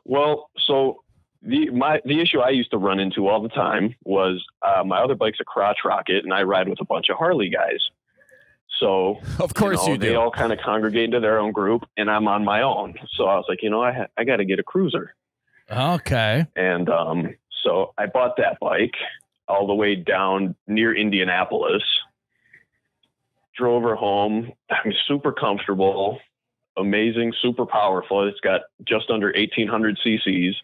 Well, so the issue I used to run into all the time was my other bike's a crotch rocket, and I ride with a bunch of Harley guys. So of course you do. They all kind of congregate into their own group, and I'm on my own. So I was like, I got to get a cruiser. Okay. And so I bought that bike all the way down near Indianapolis. Drove her home. I'm super comfortable, amazing, super powerful. It's got just under 1,800 cc's.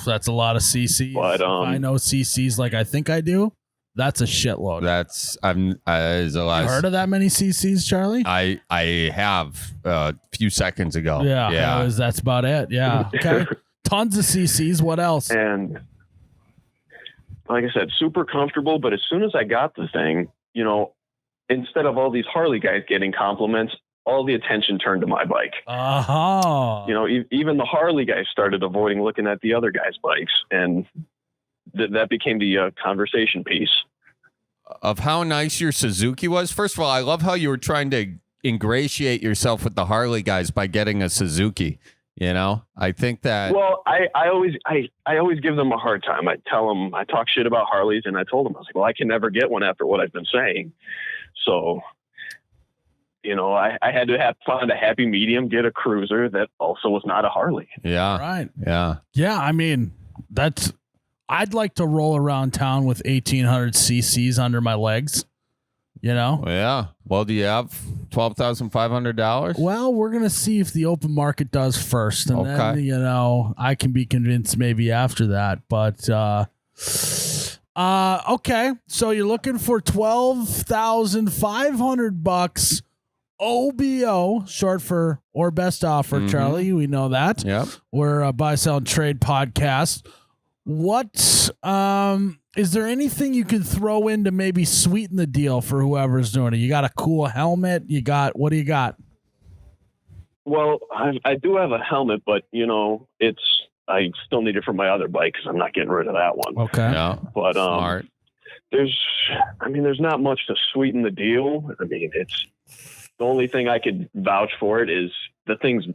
That's a lot of cc's. But if I know cc's like I think I do, that's a shitload. That's a lot. You heard of that many cc's, Charlie? I have a few seconds ago. Yeah. That's about it. Yeah. Okay. Tons of cc's. What else? And like I said, super comfortable. But as soon as I got the thing, instead of all these Harley guys getting compliments, all the attention turned to my bike. Even the Harley guys started avoiding looking at the other guys' bikes, and that became the conversation piece of how nice your Suzuki was. First of all, I love how you were trying to ingratiate yourself with the Harley guys by getting a Suzuki. I think that. Well, I always give them a hard time. I talk shit about Harleys, and I told them, I was like, well, I can never get one after what I've been saying. So, I had to find a happy medium, get a cruiser that also was not a Harley. Yeah. Right. Yeah. Yeah. I mean, I'd like to roll around town with 1,800 cc's under my legs. Yeah. Well, do you have $12,500? Well, we're going to see if the open market does first. And then, I can be convinced maybe after that. But, okay. So you're looking for $12,500 OBO, short for or best offer, Charlie. We know that. Yep. We're a buy, sell, and trade podcast. What, is there anything you can throw in to maybe sweeten the deal for whoever's doing it? You got a cool helmet? What do you got? Well, I do have a helmet, but I still need it for my other bike because I'm not getting rid of that one. Okay. Yeah. But Smart. there's not much to sweeten the deal. I mean, it's the only thing I could vouch for it is the thing's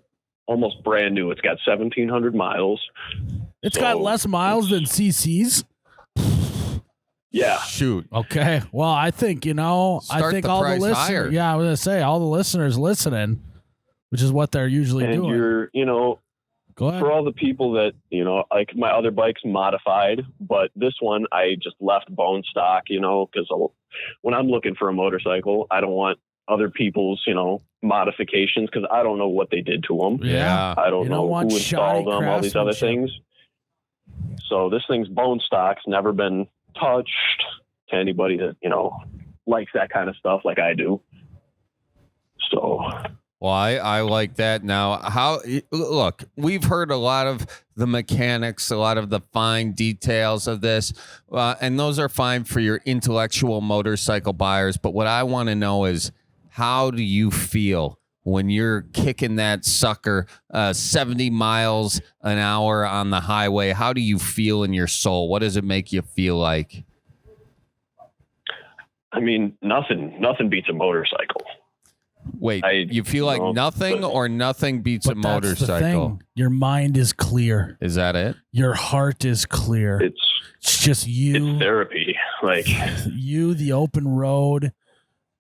almost brand new. It's got 1,700 miles. It's got less miles than CC's. Yeah. Shoot. Okay. Well, I think, I think all the listeners, higher. yeah, I was going to say all the listeners listening, which is what they're usually And doing. you're, Go ahead. for all the people that, like my other bike's modified, but this one I just left bone stock, because when I'm looking for a motorcycle, I don't want other people's, modifications because I don't know what they did to them. Yeah. I don't know want who installed them, all these other craftsmanship. things. So this thing's bone stock's never been touched to anybody that, likes that kind of stuff like I do. So... Well, I like that. Now, look, we've heard a lot of the mechanics, a lot of the fine details of this, and those are fine for your intellectual motorcycle buyers. But what I want to know is, how do you feel when you're kicking that sucker 70 miles an hour on the highway? How do you feel in your soul? What does it make you feel like? I mean, nothing beats a motorcycle. Wait, you feel like nothing or nothing beats a That's the motorcycle? thing. Your mind is clear. Is that it? Your heart is clear. It's just you. It's therapy. Like you, the open road,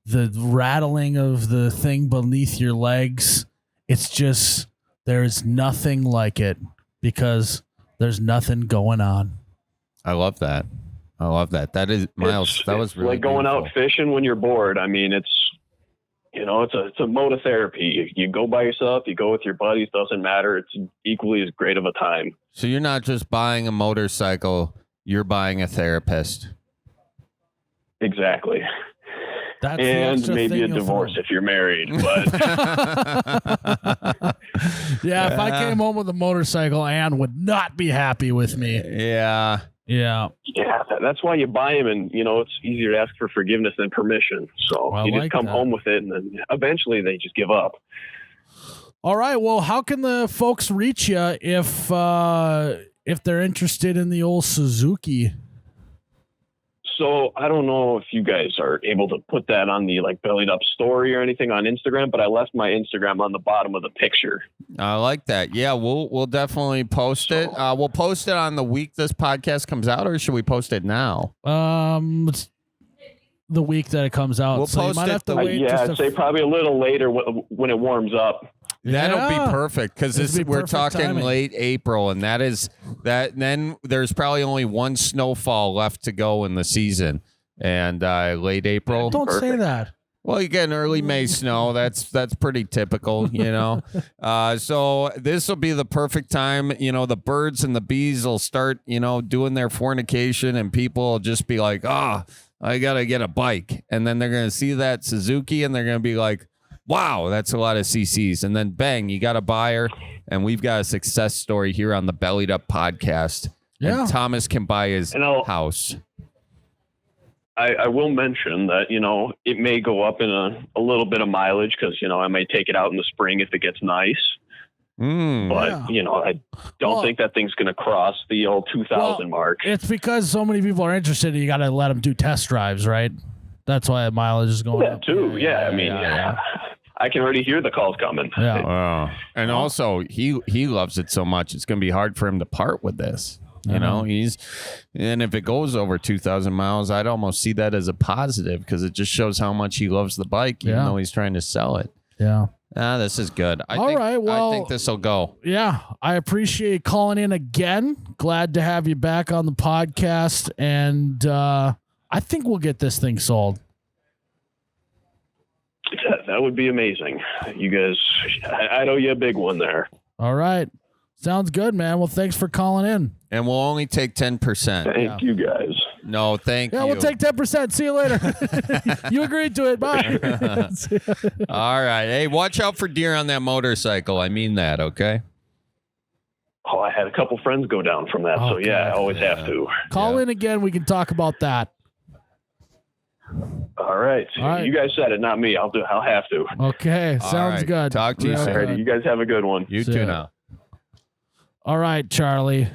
the rattling of the thing beneath your legs. It's just, there's nothing like it because there's nothing going on. I love that. That is, Miles, that was really like going beautiful. out fishing when you're bored. I mean, it's a mode of therapy. You go by yourself, you go with your buddies, doesn't matter. It's equally as great of a time. So you're not just buying a motorcycle, you're buying a therapist. Exactly. That's and maybe a divorce if you're married. But yeah, if I came home with a motorcycle, Ann would not be happy with me. Yeah. Yeah, that's why you buy them, and it's easier to ask for forgiveness than permission. So you just come home with it, and then eventually they just give up. All right. Well, how can the folks reach you if they're interested in the old Suzuki? So I don't know if you guys are able to put that on the bellied up story or anything on Instagram, but I left my Instagram on the bottom of the picture. I like that. Yeah, we'll definitely post it. We'll post it on the week this podcast comes out, or should we post it now? It's the week that it comes out. We'll so post you might it. have to wait. I'd say probably a little later when it warms up. That'll be perfect because we're perfect talking timing. late April, and then there's probably only one snowfall left to go in the season, and late April. Don't say that. Well, you get an early May snow. That's pretty typical, So this will be the perfect time. The birds and the bees will start, doing their fornication, and people will just be like, I gotta get a bike, and then they're gonna see that Suzuki, and they're gonna be like, wow, that's a lot of CCs. And then bang, you got a buyer, and we've got a success story here on the Bellied Up podcast. Yeah. And Thomas can buy his house. I will mention that, it may go up in a little bit of mileage because, I may take it out in the spring if it gets nice. But, I don't think that thing's going to cross the old 2,000 mark. It's because so many people are interested, you got to let them do test drives, right? That's why mileage is going up. Too. Yeah. I mean, I can already hear the calls coming. Yeah. And also, he loves it so much, it's going to be hard for him to part with this. You know, and if it goes over 2,000 miles, I'd almost see that as a positive because it just shows how much he loves the bike, even though he's trying to sell it. Yeah. This is good. I think this will go. Yeah. I appreciate calling in again. Glad to have you back on the podcast. And I think we'll get this thing sold. That would be amazing. You guys, I know you a big one there. All right. Sounds good, man. Well, thanks for calling in. And we'll only take 10%. Thank you, guys. No, thank you. Yeah, we'll take 10%. See you later. You agreed to it. Bye. All right. Hey, watch out for deer on that motorcycle. I mean that, okay? Oh, I had a couple friends go down from that. So, yeah, I always have to. Call in again. We can talk about that. All right. You guys said it, not me. I'll have to. Okay. Sounds good. Talk to you soon. Alrighty, you guys have a good one. You too now. All right, Charlie.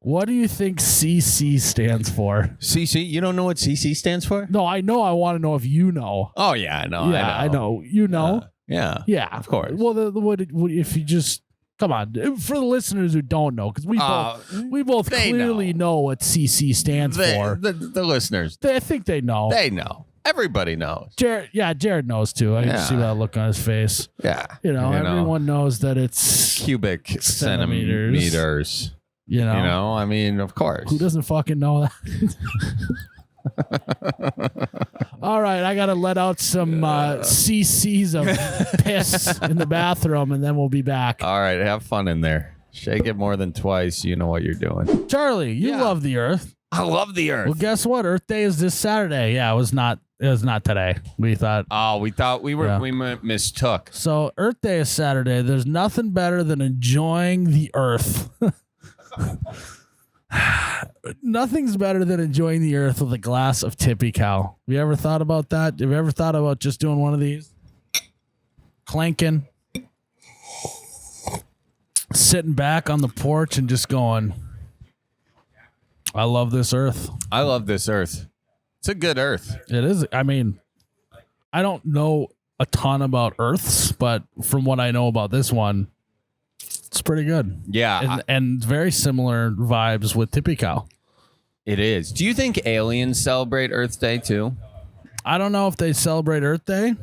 What do you think CC stands for? CC? You don't know what CC stands for? No, I know. I want to know if you know. Oh, yeah, I know. Yeah, I know. You know? Yeah. Yeah. Of course. Well, if you just... Come on. For the listeners who don't know, because we both clearly know what CC stands for. The listeners. I think they know. They know. Everybody knows. Jared knows too. I can see that look on his face. Yeah. Everyone knows that it's cubic centimeters. I mean, of course. Who doesn't fucking know that? All right, I got to let out some cc's of piss in the bathroom, and then we'll be back. All right, have fun in there. Shake it more than twice. You know what you're doing. Charlie, you love the Earth. I love the Earth. Well, guess what? Earth Day is this Saturday. Yeah, it was not today. We thought. Oh, we thought we mistook. So Earth Day is Saturday. There's nothing better than enjoying the Earth. Nothing's better than enjoying the Earth with a glass of Tippy Cow. Have you ever thought about that? Have you ever thought about just doing one of these? Clanking. Sitting back on the porch and just going, I love this Earth. I love this Earth. It's a good Earth. It is. I mean, I don't know a ton about Earths, but from what I know about this one, it's pretty good. Yeah. And very similar vibes with Tippy Cow. It is. Do you think aliens celebrate Earth Day too? I don't know if they celebrate Earth Day,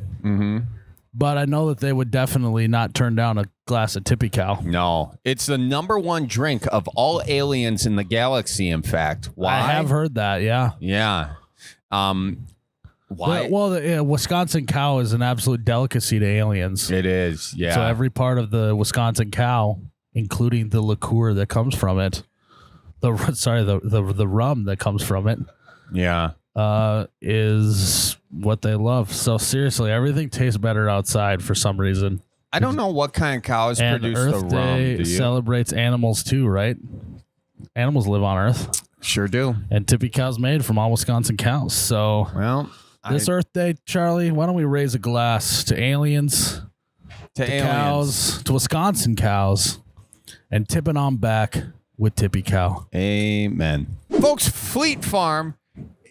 but I know that they would definitely not turn down a glass of Tippy Cow. No. It's the #1 drink of all aliens in the galaxy, in fact. Why? I have heard that, yeah. Yeah. Why? Well, the Wisconsin cow is an absolute delicacy to aliens. It is, yeah. So every part of the Wisconsin cow, including the liqueur that comes from it, the rum that comes from it, yeah, is what they love. So seriously, everything tastes better outside for some reason. I don't know what kind of cows produce Earth the rum. Day celebrates animals too, right? Animals live on Earth. Sure do. And Tippy Cow's made from all Wisconsin cows. So this Earth Day, Charlie, why don't we raise a glass to aliens, to cows, to Wisconsin cows, and tip it on back with Tippy Cow. Amen. Folks, Fleet Farm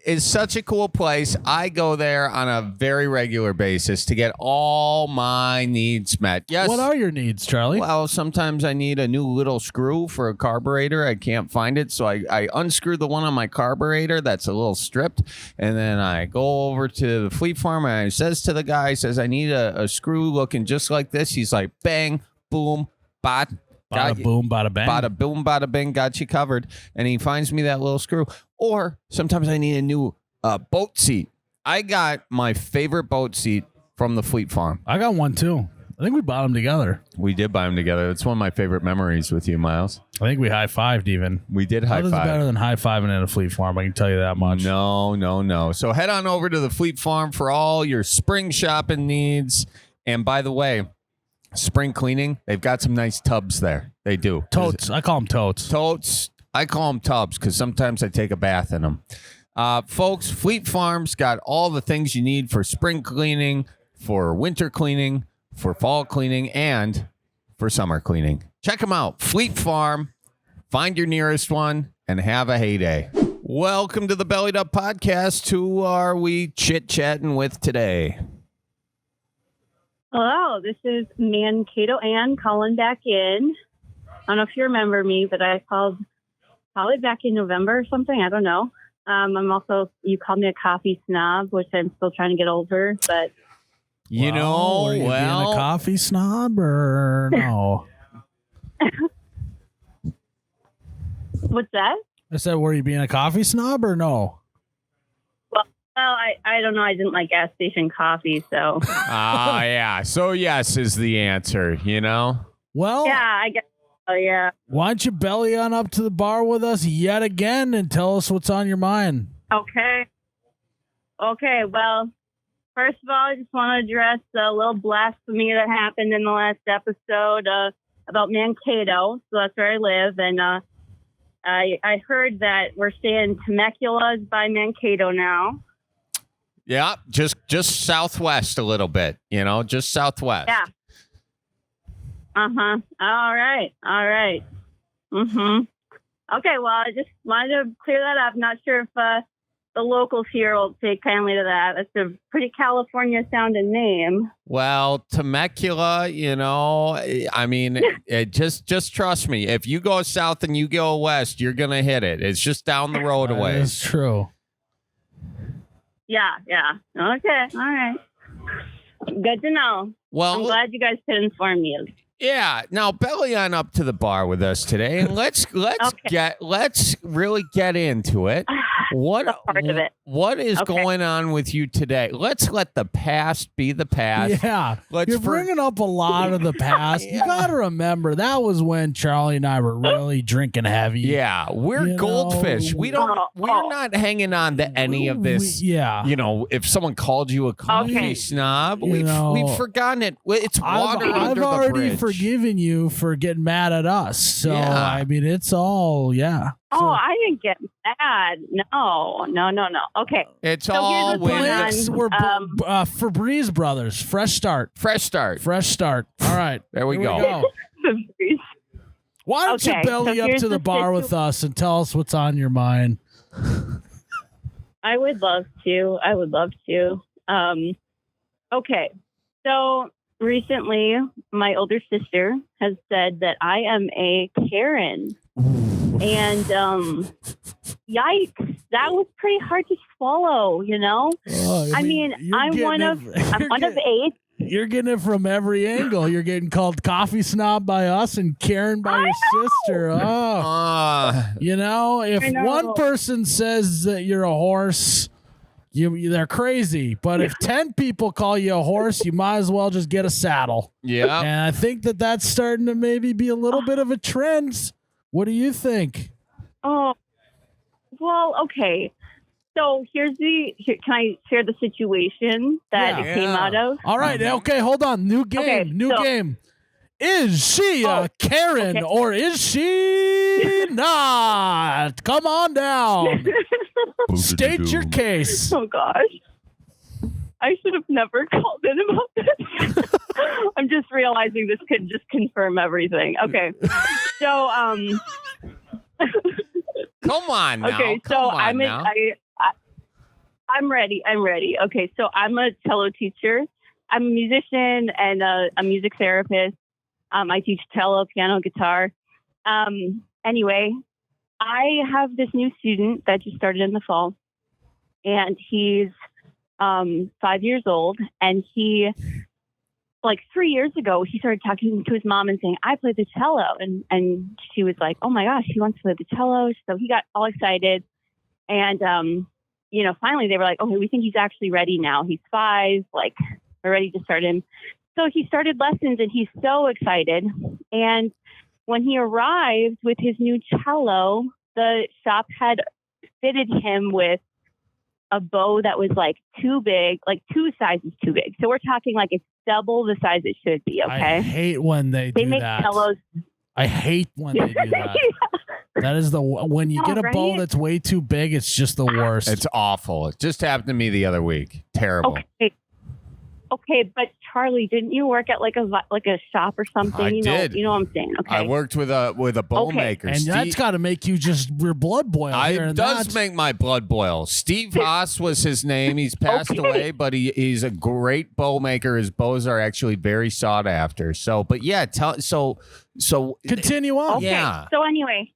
is such a cool place. I go there on a very regular basis to get all my needs met. Yes. What are your needs, Charlie? Well, sometimes I need a new little screw for a carburetor. I can't find it, so I unscrew the one on my carburetor that's a little stripped, and then I go over to the Fleet Farm, and I says to the guy, I says, I need a screw looking just like this. He's like, bang, boom, bot. Bada boom, bada bang. Bada boom, bada bing, got you covered. And he finds me that little screw. Or sometimes I need a new boat seat. I got my favorite boat seat from the Fleet Farm. I got one too. I think we bought them together. We did buy them together. It's one of my favorite memories with you, Miles. I think we high-fived even. We did high-five. Nothing's better than high-fiving at a Fleet Farm, I can tell you that much. No. So head on over to the Fleet Farm for all your spring shopping needs. And by the way, spring cleaning, they've got some nice tubs there. They do. Totes. I call them totes. Totes. I call them tubs because sometimes I take a bath in them. Folks, Fleet Farm's got all the things you need for spring cleaning, for winter cleaning, for fall cleaning, and for summer cleaning. Check them out. Fleet Farm. Find your nearest one and have a heyday. Welcome to the Bellied Up Podcast. Who are we chit-chatting with today? Hello, this is Mankato Ann calling back in. I don't know if you remember me, but I called probably back in November or something. I don't know. You called me a coffee snob, which I'm still trying to get over, but. Were you being a coffee snob or no? What's that? I said, were you being a coffee snob or no? Well, I don't know. I didn't like gas station coffee, so. Oh, yeah. So, yes is the answer, Well. Yeah, I guess. Oh, yeah. Why don't you belly on up to the bar with us yet again and tell us what's on your mind? Okay. Well, first of all, I just want to address a little blasphemy that happened in the last episode about Mankato. So that's where I live. And I heard that we're saying Temecula is by Mankato now. Yeah, just southwest a little bit, just southwest. Yeah. Uh-huh. All right. Mm-hmm. Okay, well, I just wanted to clear that up. Not sure if the locals here will take kindly to that. That's a pretty California-sounding name. Well, Temecula, I mean, just trust me. If you go south and you go west, you're going to hit it. It's just down the road away. That's true. Yeah. Okay, all right. Good to know. Well, I'm glad you guys could inform me. Yeah. Now belly on up to the bar with us today, and let's really get into it. What is going on with you today? Let's let the past be the past. Yeah, you're bringing up a lot of the past. You got to remember that was when Charlie and I were really drinking heavy. Yeah, we're goldfish. We're not hanging on to any of this. If someone called you a coffee snob, we've forgotten it. It's water under the bridge. I've already forgiven you for getting mad at us. So I mean, it's all Oh, I didn't get mad. No. Okay. It's all we're Febreze brothers. Fresh start. All right. There we go. Why don't you belly up to the bar with us and tell us what's on your mind? I would love to. Okay. So recently, my older sister has said that I am a Karen. And yikes, that was pretty hard to swallow, I mean, I'm one of 8. You're getting it from every angle. You're getting called coffee snob by us and Karen by your sister. If one person says that you're a horse, they're crazy. But if 10 people call you a horse, you might as well just get a saddle. Yeah. And I think that that's starting to maybe be a little bit of a trend. What do you think? Oh, well, okay. So can I share the situation that it came out of? All right. Okay. Hold on. New game. Game. Is she a Karen or is she not? Come on down. State your case. Oh, gosh. I should have never called in about this. I'm just realizing this could just confirm everything. Okay. So, come on now. Okay, so I'm ready. Okay, so I'm a cello teacher. I'm a musician and a music therapist. I teach cello, piano, guitar. Anyway, I have this new student that just started in the fall, and he's 5 years old, and he, like 3 years ago, he started talking to his mom and saying, I play the cello. And she was like, oh my gosh, he wants to play the cello. So he got all excited. And, finally they were like, okay, we think he's actually ready now. He's 5, like we're ready to start him. So he started lessons and he's so excited. And when he arrived with his new cello, the shop had fitted him with a bow that was like too big, like 2 sizes too big. So we're talking like it's double the size it should be. Okay. I hate when they do make that. Cellos. I hate when they do that. That is when you get a bow that's way too big, it's just the worst. It's awful. It just happened to me the other week. Terrible. Okay, but Charlie, didn't you work at like a shop or something? I you did. You know what I'm saying? Okay. I worked with a bowl Okay. maker. And that's got to make you just your blood boil. It does make my blood boil. Steve Haas was his name. He's passed away, but he's a great bow maker. His bows are actually very sought after. So, but yeah, so continue on. Okay. Yeah. So anyway,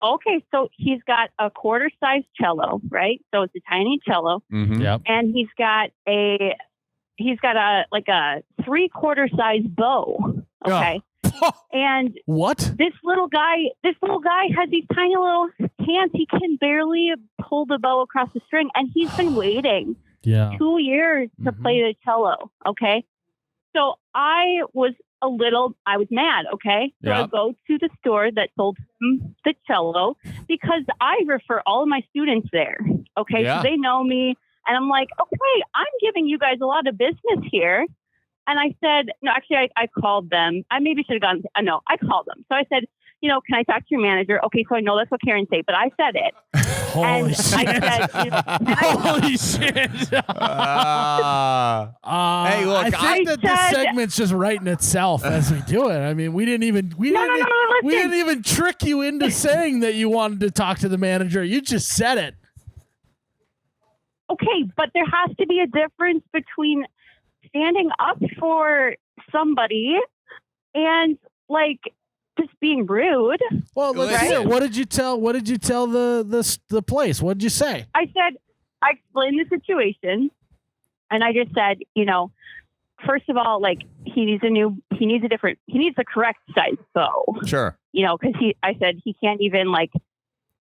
so he's got a quarter-size cello, right? So it's a tiny cello, Mhm. Yep. and he's got a 3/4 size bow. Okay. And What? this little guy has these tiny little hands. He can barely pull the bow across the string, and he's been waiting Yeah. 2 years to play the cello. Okay. So I was mad. Okay. So I Yep. go to the store that sold him the cello because I refer all of my students there. Okay. Yeah. So they know me, and I'm like, okay, I'm giving you guys a lot of business here. And I said, no, actually, I called them. I maybe should have gone. No, I called them. So I said, can I talk to your manager? Okay, so I know that's what Karen said, but I said it. Holy And shit. I said, Holy shit. Hey, look, I think that this segment's just writing itself as we do it. I mean, we didn't even trick you into saying that you wanted to talk to the manager. You just said it. okay, but there has to be a difference between standing up for somebody and like just being rude. Well, let's hear it. What did you tell the place? What did you say? I explained the situation, and I just said, first of all, like he needs the correct size bow. Sure. Because I said he can't even like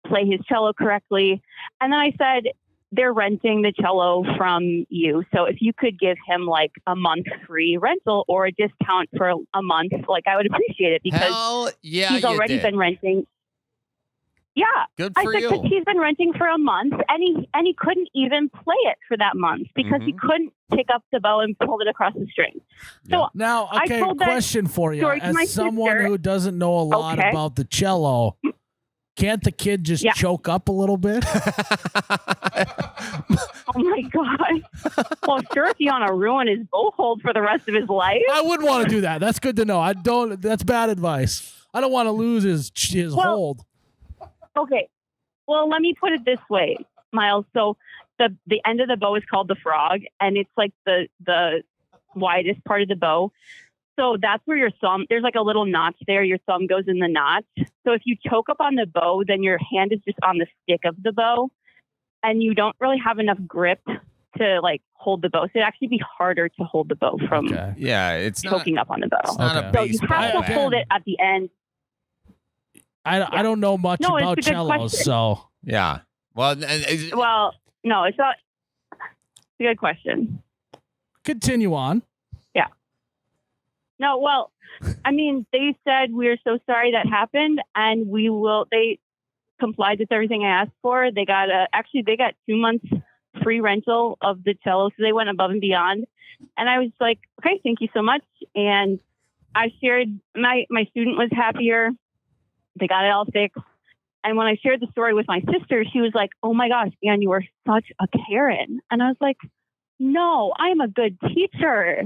play his cello correctly. And then I said, they're renting the cello from you. So if you could give him like a month free rental or a discount for a month, like I would appreciate it because he's already been renting. Yeah. Good I for said, you. because he's been renting for a month and he couldn't even play it for that month because he couldn't pick up the bow and pull it across the string. So now, okay, I told that question for you. story to my As someone sister. who doesn't know a lot Okay. about the cello, can't the kid just choke up a little bit? Oh my God. Well, sure, if you want to ruin his bow hold for the rest of his life. I wouldn't want to do that. That's good to know. That's bad advice. I don't want to lose his hold. Okay. Well, let me put it this way, Miles. So the end of the bow is called the frog, and it's like the widest part of the bow. So that's where your thumb, there's like a little notch there. Your thumb goes in the notch. So if you choke up on the bow, then your hand is just on the stick of the bow, and you don't really have enough grip to like hold the bow. So it'd actually be harder to hold the bow from it's choking up on the bow. It's not a So you baseball have to bat. hold it at the end. I don't know much No, about it's a good cellos, question. so Yeah. Well, Well, no, it's not. It's a good question. continue on. No, well, I mean, they said we're so sorry that happened, and they complied with everything I asked for. They got 2 months free rental of the cello, so they went above and beyond. And I was like, okay, thank you so much. And I shared my student was happier. They got it all fixed. And when I shared the story with my sister, she was like, oh my gosh, Ann, you are such a Karen. And I was like, no, I'm a good teacher.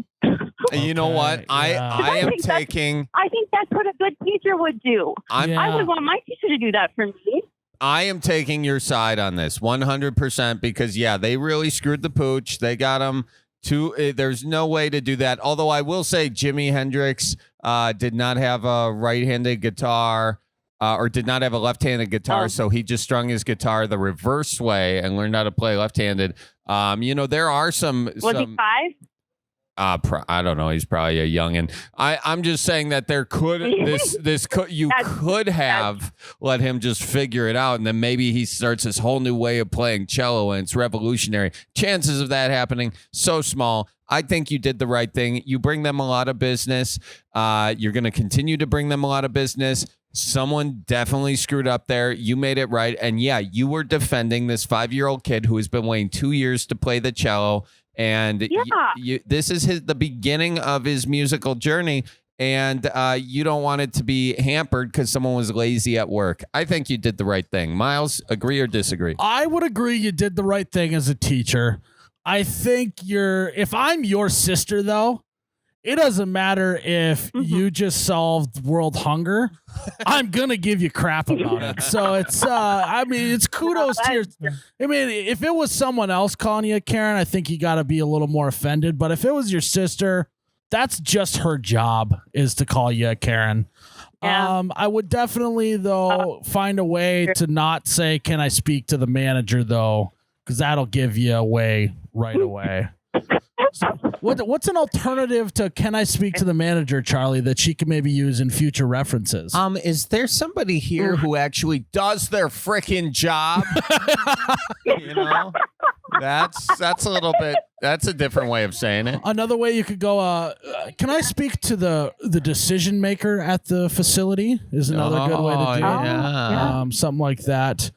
You know what? I am think that's- taking. I think that's what a good teacher would do. I'm, I would want my teacher to do that for me. I am taking your side on this 100% because they really screwed the pooch. They got him to. There's no way to do that. Although I will say Jimi Hendrix did not have a right-handed guitar. Or did not have a left-handed guitar, so he just strung his guitar the reverse way and learned how to play left-handed. There are some. Was he 5? I don't know. He's probably a youngin. I'm just saying that there could could have let him just figure it out, and then maybe he starts this whole new way of playing cello, and it's revolutionary. Chances of that happening so small. I think you did the right thing. You bring them a lot of business. You're going to continue to bring them a lot of business. Someone definitely screwed up there. You made it right. And you were defending this 5-year-old kid who has been waiting 2 years to play the cello. And this is the beginning of his musical journey. And you don't want it to be hampered because someone was lazy at work. I think you did the right thing. Miles, agree or disagree? I would agree you did the right thing as a teacher. I think if I'm your sister, though, it doesn't matter if you just solved world hunger. I'm going to give you crap about it. So it's, it's kudos to your, if it was someone else calling you a Karen, I think you got to be a little more offended. But if it was your sister, that's just her job, is to call you a Karen. Yeah. I would definitely, though, find a way to not say, "Can I speak to the manager?" though, because that'll give you away right away. So what's an alternative to "Can I speak to the manager," Charlie, that she can maybe use in future references? Is there somebody here who actually does their frickin' job? You know, that's a little bit. That's a different way of saying it. Another way you could go, "Can I speak to the decision maker at the facility?" is another good way to do it. Yeah. Something like that.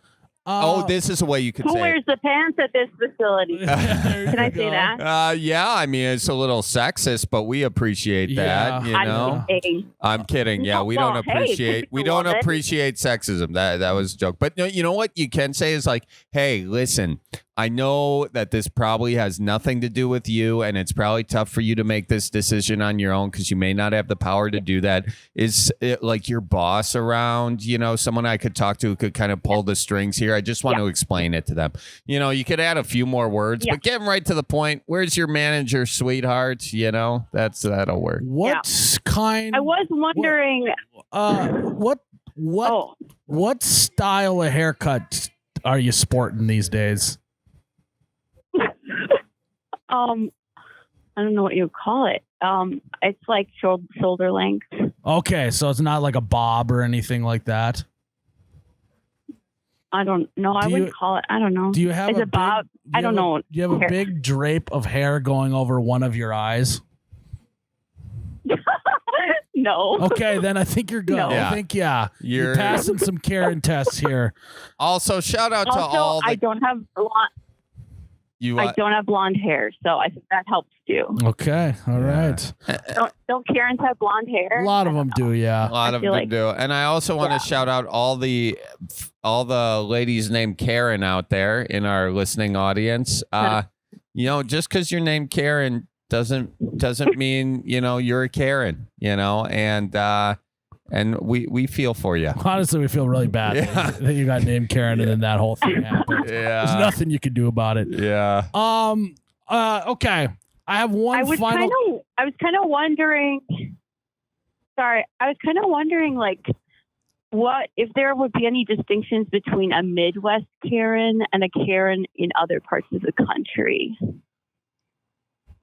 This is a way you could Who say wears the pants at this facility? Can I say that? yeah, I mean, it's a little sexist, but we appreciate that, you know? I'm kidding. Yeah, we don't appreciate sexism. That was a joke. But you know what you can say is like, "Hey, listen, I know that this probably has nothing to do with you, and it's probably tough for you to make this decision on your own because you may not have the power to do that. Is it like your boss around, someone I could talk to who could kind of pull the strings here? I just want to explain it to them. You could add a few more words, but get them right to the point. Where's your manager, sweetheart? That'll work. I was wondering. What style of haircut are you sporting these days? I don't know what you would call it. It's like shoulder length. Okay, so it's not like a bob or anything like that. I don't know. I wouldn't call it. I don't know. Do you have a bob? I don't know. Do you have a big drape of hair going over one of your eyes? No. Okay, then I think you're good. No. I think you're passing some Karen tests here. Also, shout out to all. I don't have blonde. I don't have blonde hair, so I think that helps too. Okay, all right. Don't Karens have blonde hair? A lot of them do, yeah. A lot of them do. And I also want to shout out all the ladies named Karen out there in our listening audience. Just because you're named Karen doesn't mean you're a Karen. And we feel for you. Honestly, we feel really bad that you got named Karen and then that whole thing happened. Yeah. There's nothing you can do about it. Yeah. Okay. I have one final. I was kind of wondering. Sorry, I was kind of wondering, like, what if there would be any distinctions between a Midwest Karen and a Karen in other parts of the country?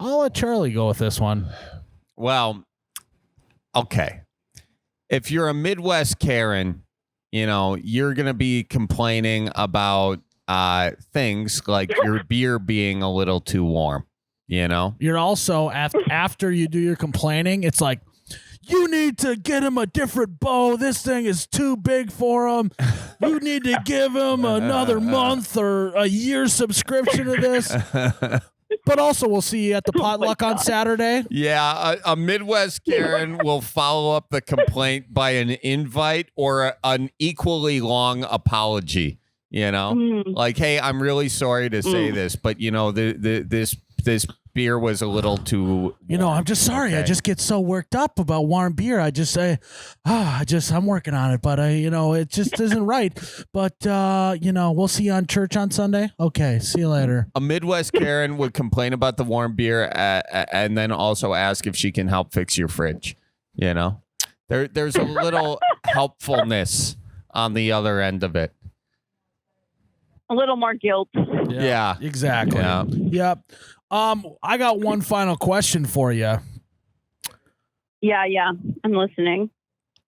I'll let Charlie go with this one. Well, okay. If you're a Midwest Karen, you're going to be complaining about things like your beer being a little too warm, You're also, after you do your complaining, it's like, you need to get him a different bow. This thing is too big for him. You need to give him another month or a year subscription to this. But also, we'll see you at the potluck on Saturday. Yeah, a Midwest Karen will follow up the complaint by an invite or an equally long apology. Like, hey, I'm really sorry to say this, but this beer was a little too. I'm just sorry. Okay. I just get so worked up about warm beer. I just say, I'm working on it, but it just isn't right. But we'll see you on church on Sunday. Okay, see you later. A Midwest Karen would complain about the warm beer and then also ask if she can help fix your fridge. There's a little helpfulness on the other end of it. A little more guilt. Yeah, exactly. Yeah. Yep. I got one final question for you. Yeah. I'm listening.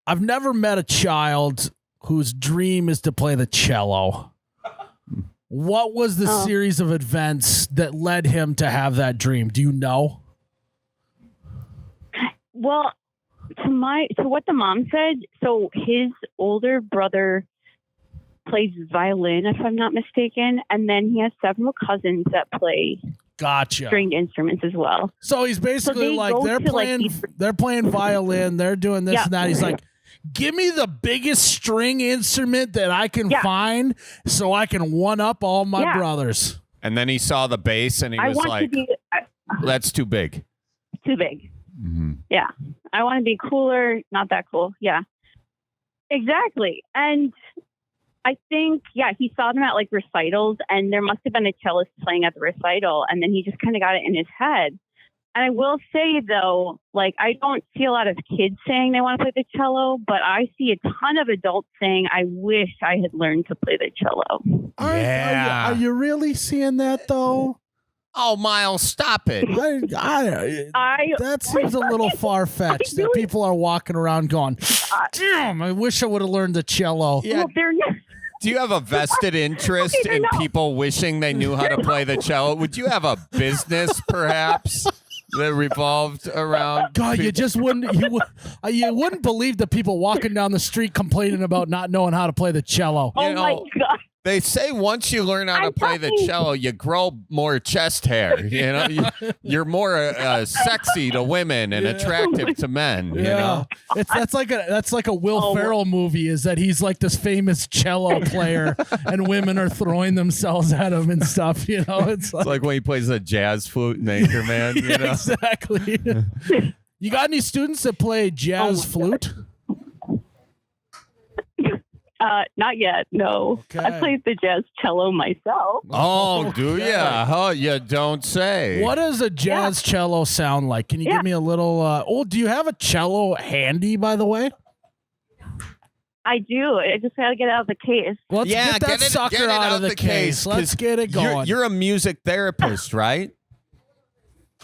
I've never met a child whose dream is to play the cello. What was the series of events that led him to have that dream? Do you know? Well, to what the mom said, so his older brother plays violin, if I'm not mistaken, and then he has several cousins that play stringed instruments as well. So he's basically they're playing violin, they're doing this and that. He's like, give me the biggest string instrument that I can find so I can one up all my brothers. And then he saw the bass and he was like, that's too big. Too big. Mm-hmm. Yeah. I want to be cooler, not that cool. Yeah. Exactly. And I think, he saw them at like recitals, and there must have been a cellist playing at the recital, and then he just kind of got it in his head. And I will say, though, like, I don't see a lot of kids saying they want to play the cello, but I see a ton of adults saying, I wish I had learned to play the cello. Are you really seeing that, though? Oh, Miles, stop it. That seems a little far-fetched that people are walking around going, damn, I wish I would have learned the cello. Yeah. Do you have a vested interest in people wishing they knew how to play the cello? Would you have a business, perhaps, that revolved around? God, you just wouldn't. You wouldn't believe the people walking down the street complaining about not knowing how to play the cello. Oh my God. They say once you learn how to play the cello, you grow more chest hair. You know, you're more sexy to women and attractive to men. You know, that's like a Will Ferrell movie. Is that he's like this famous cello player, and women are throwing themselves at him and stuff. You know, it's like when he plays a jazz flute in Anchorman. You know? Exactly. You got any students that play jazz flute? Not yet, no. Okay. I played the jazz cello myself. Oh, do ya? Oh, you don't say. What does a jazz cello sound like? Can you give me a little... do you have a cello handy, by the way? I do. I just got to get it out of the case. Let's get that sucker out of the case. Let's get it going. You're a music therapist, right?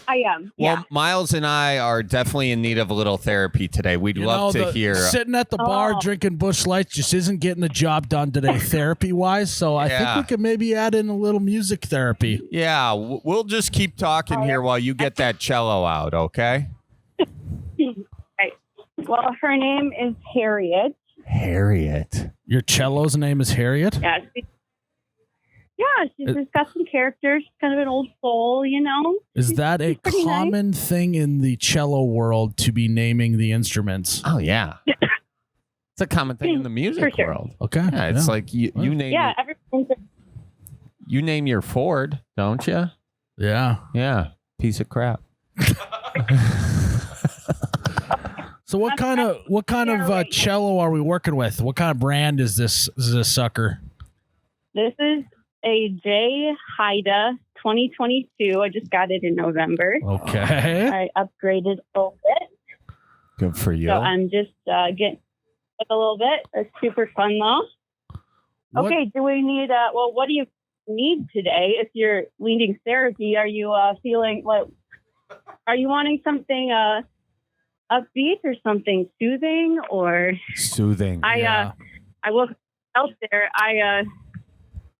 I am. Well, Miles and I are definitely in need of a little therapy today. We'd love to hear. Sitting at the bar drinking Busch Lights just isn't getting the job done today, therapy-wise. So I think we could maybe add in a little music therapy. Yeah, we'll just keep talking here while you get that cello out, okay? Right. Well, her name is Harriet. Harriet. Your cello's name is Harriet? Yeah, she's just got some characters. She's kind of an old soul, you know. Is that a common thing in the cello world to be naming the instruments? Oh, yeah. It's a common thing in the music world. Okay. Yeah, it's like you name you name your Ford, don't you? Yeah. Yeah. Piece of crap. So what kind of cello are we working with? What kind of brand is this sucker? This is a J. Haida 2022. I just got it in November. Okay. I upgraded a little bit. Good for you. So I'm just getting a little bit. It's super fun, though. Okay, do we need, what do you need today? If you're needing therapy, are you feeling, are you wanting something upbeat or something soothing or? Soothing. I was out there.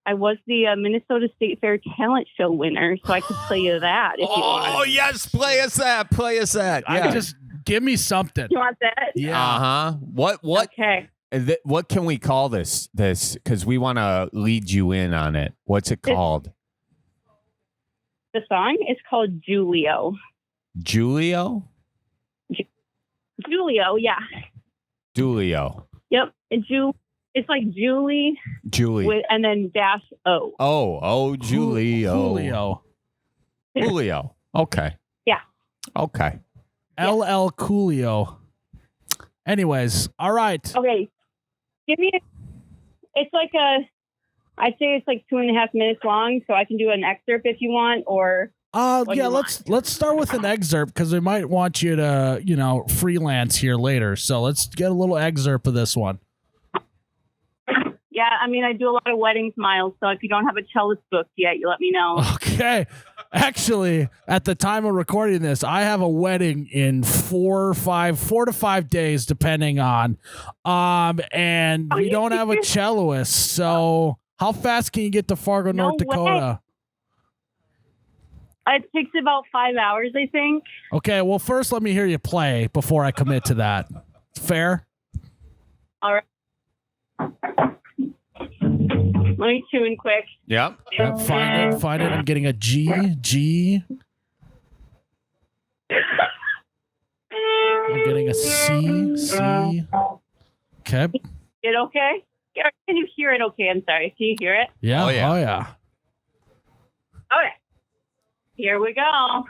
I was the Minnesota State Fair talent show winner, so I could play you that. If you want. Oh, yes. Play us that. Yeah. Just give me something. You want that? Yeah. Uh-huh. What? Okay. What can we call this? Because we want to lead you in on it. What's it called? The song is called Julio. Julio? Julio, yeah. Julio. Yep. It's like Julie. And then dash O. Oh, Julio. Julio. Okay. Yeah. Okay. LL Coolio. Anyways, all right. Okay. It's like I'd say it's like 2.5 minutes long, so I can do an excerpt if you want, or. Let's start with an excerpt because we might want you to, freelance here later. So let's get a little excerpt of this one. Yeah, I mean, I do a lot of weddings, Miles, so if you don't have a cellist booked yet, you let me know. Okay. Actually, at the time of recording this, I have a wedding in 4 to 5 days, depending on. And we don't have a celloist. So how fast can you get to Fargo, North Dakota? It takes about 5 hours, I think. Okay, well, first let me hear you play before I commit to that. Fair? All right. Let me tune quick. Yep. Find it. I'm getting a G. I'm getting a C. Okay. It okay? Can you hear it okay? I'm sorry. Can you hear it? Yeah. Oh, yeah. Okay. Here we go.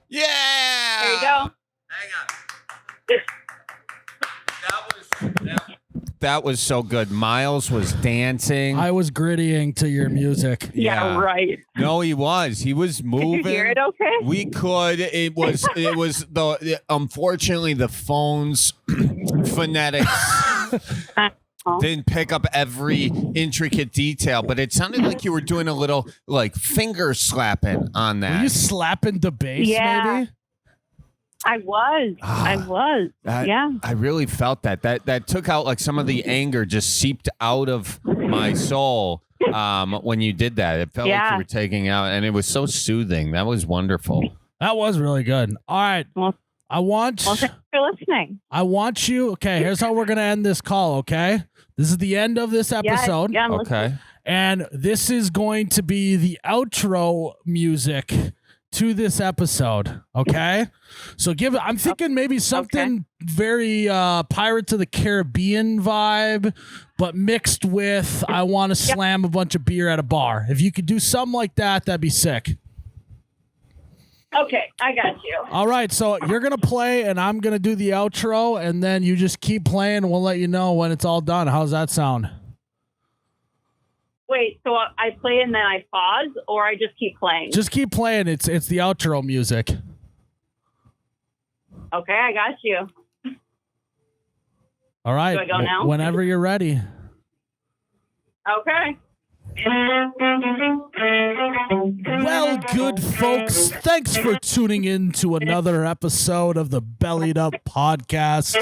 Yeah. There you go. Hang on. That was so good. Miles was dancing. I was grittying to your music. Yeah, right. No, he was. He was moving. Did you hear it okay? We could. It was unfortunately the phone's phonetics didn't pick up every intricate detail, but it sounded like you were doing a little like finger slapping on that. Were you slapping the bass, maybe? I was. Yeah. I really felt that. That took out like some of the anger just seeped out of my soul when you did that. It felt like you were taking out, and it was so soothing. That was wonderful. That was really good. All right. Well, thanks for listening. I want you. Okay, here's how we're going to end this call, okay? This is the end of this episode. Yeah, okay. And this is going to be the outro music to this episode, okay? So I'm thinking maybe something very Pirates of the Caribbean vibe, but mixed with I want to slam a bunch of beer at a bar. If you could do something like that, that'd be sick. Okay, I got you. All right, so you're going to play and I'm going to do the outro, and then you just keep playing and we'll let you know when it's all done. How's that sound? Wait, so I play and then I pause, or I just keep playing? Just keep playing. It's the outro music. Okay, I got you. All right. Do I go now? Whenever you're ready. Okay. Well, good folks, thanks for tuning in to another episode of the Bellied Up Podcast.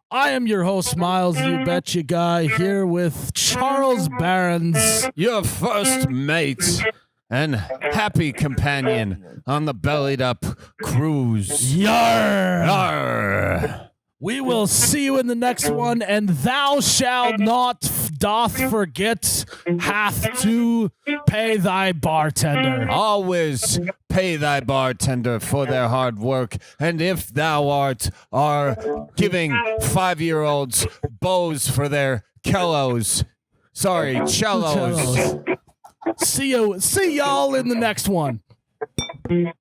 I am your host, Miles, you betcha guy, here with Charles Barons, your first mate and happy companion on the Bellied Up cruise. Yar! Yarr. We will see you in the next one, and thou shalt not doth forget hath to pay thy bartender. Always pay thy bartender for their hard work, and if thou art giving 5-year-olds bows for their cellos, See y'all in the next one. Okay.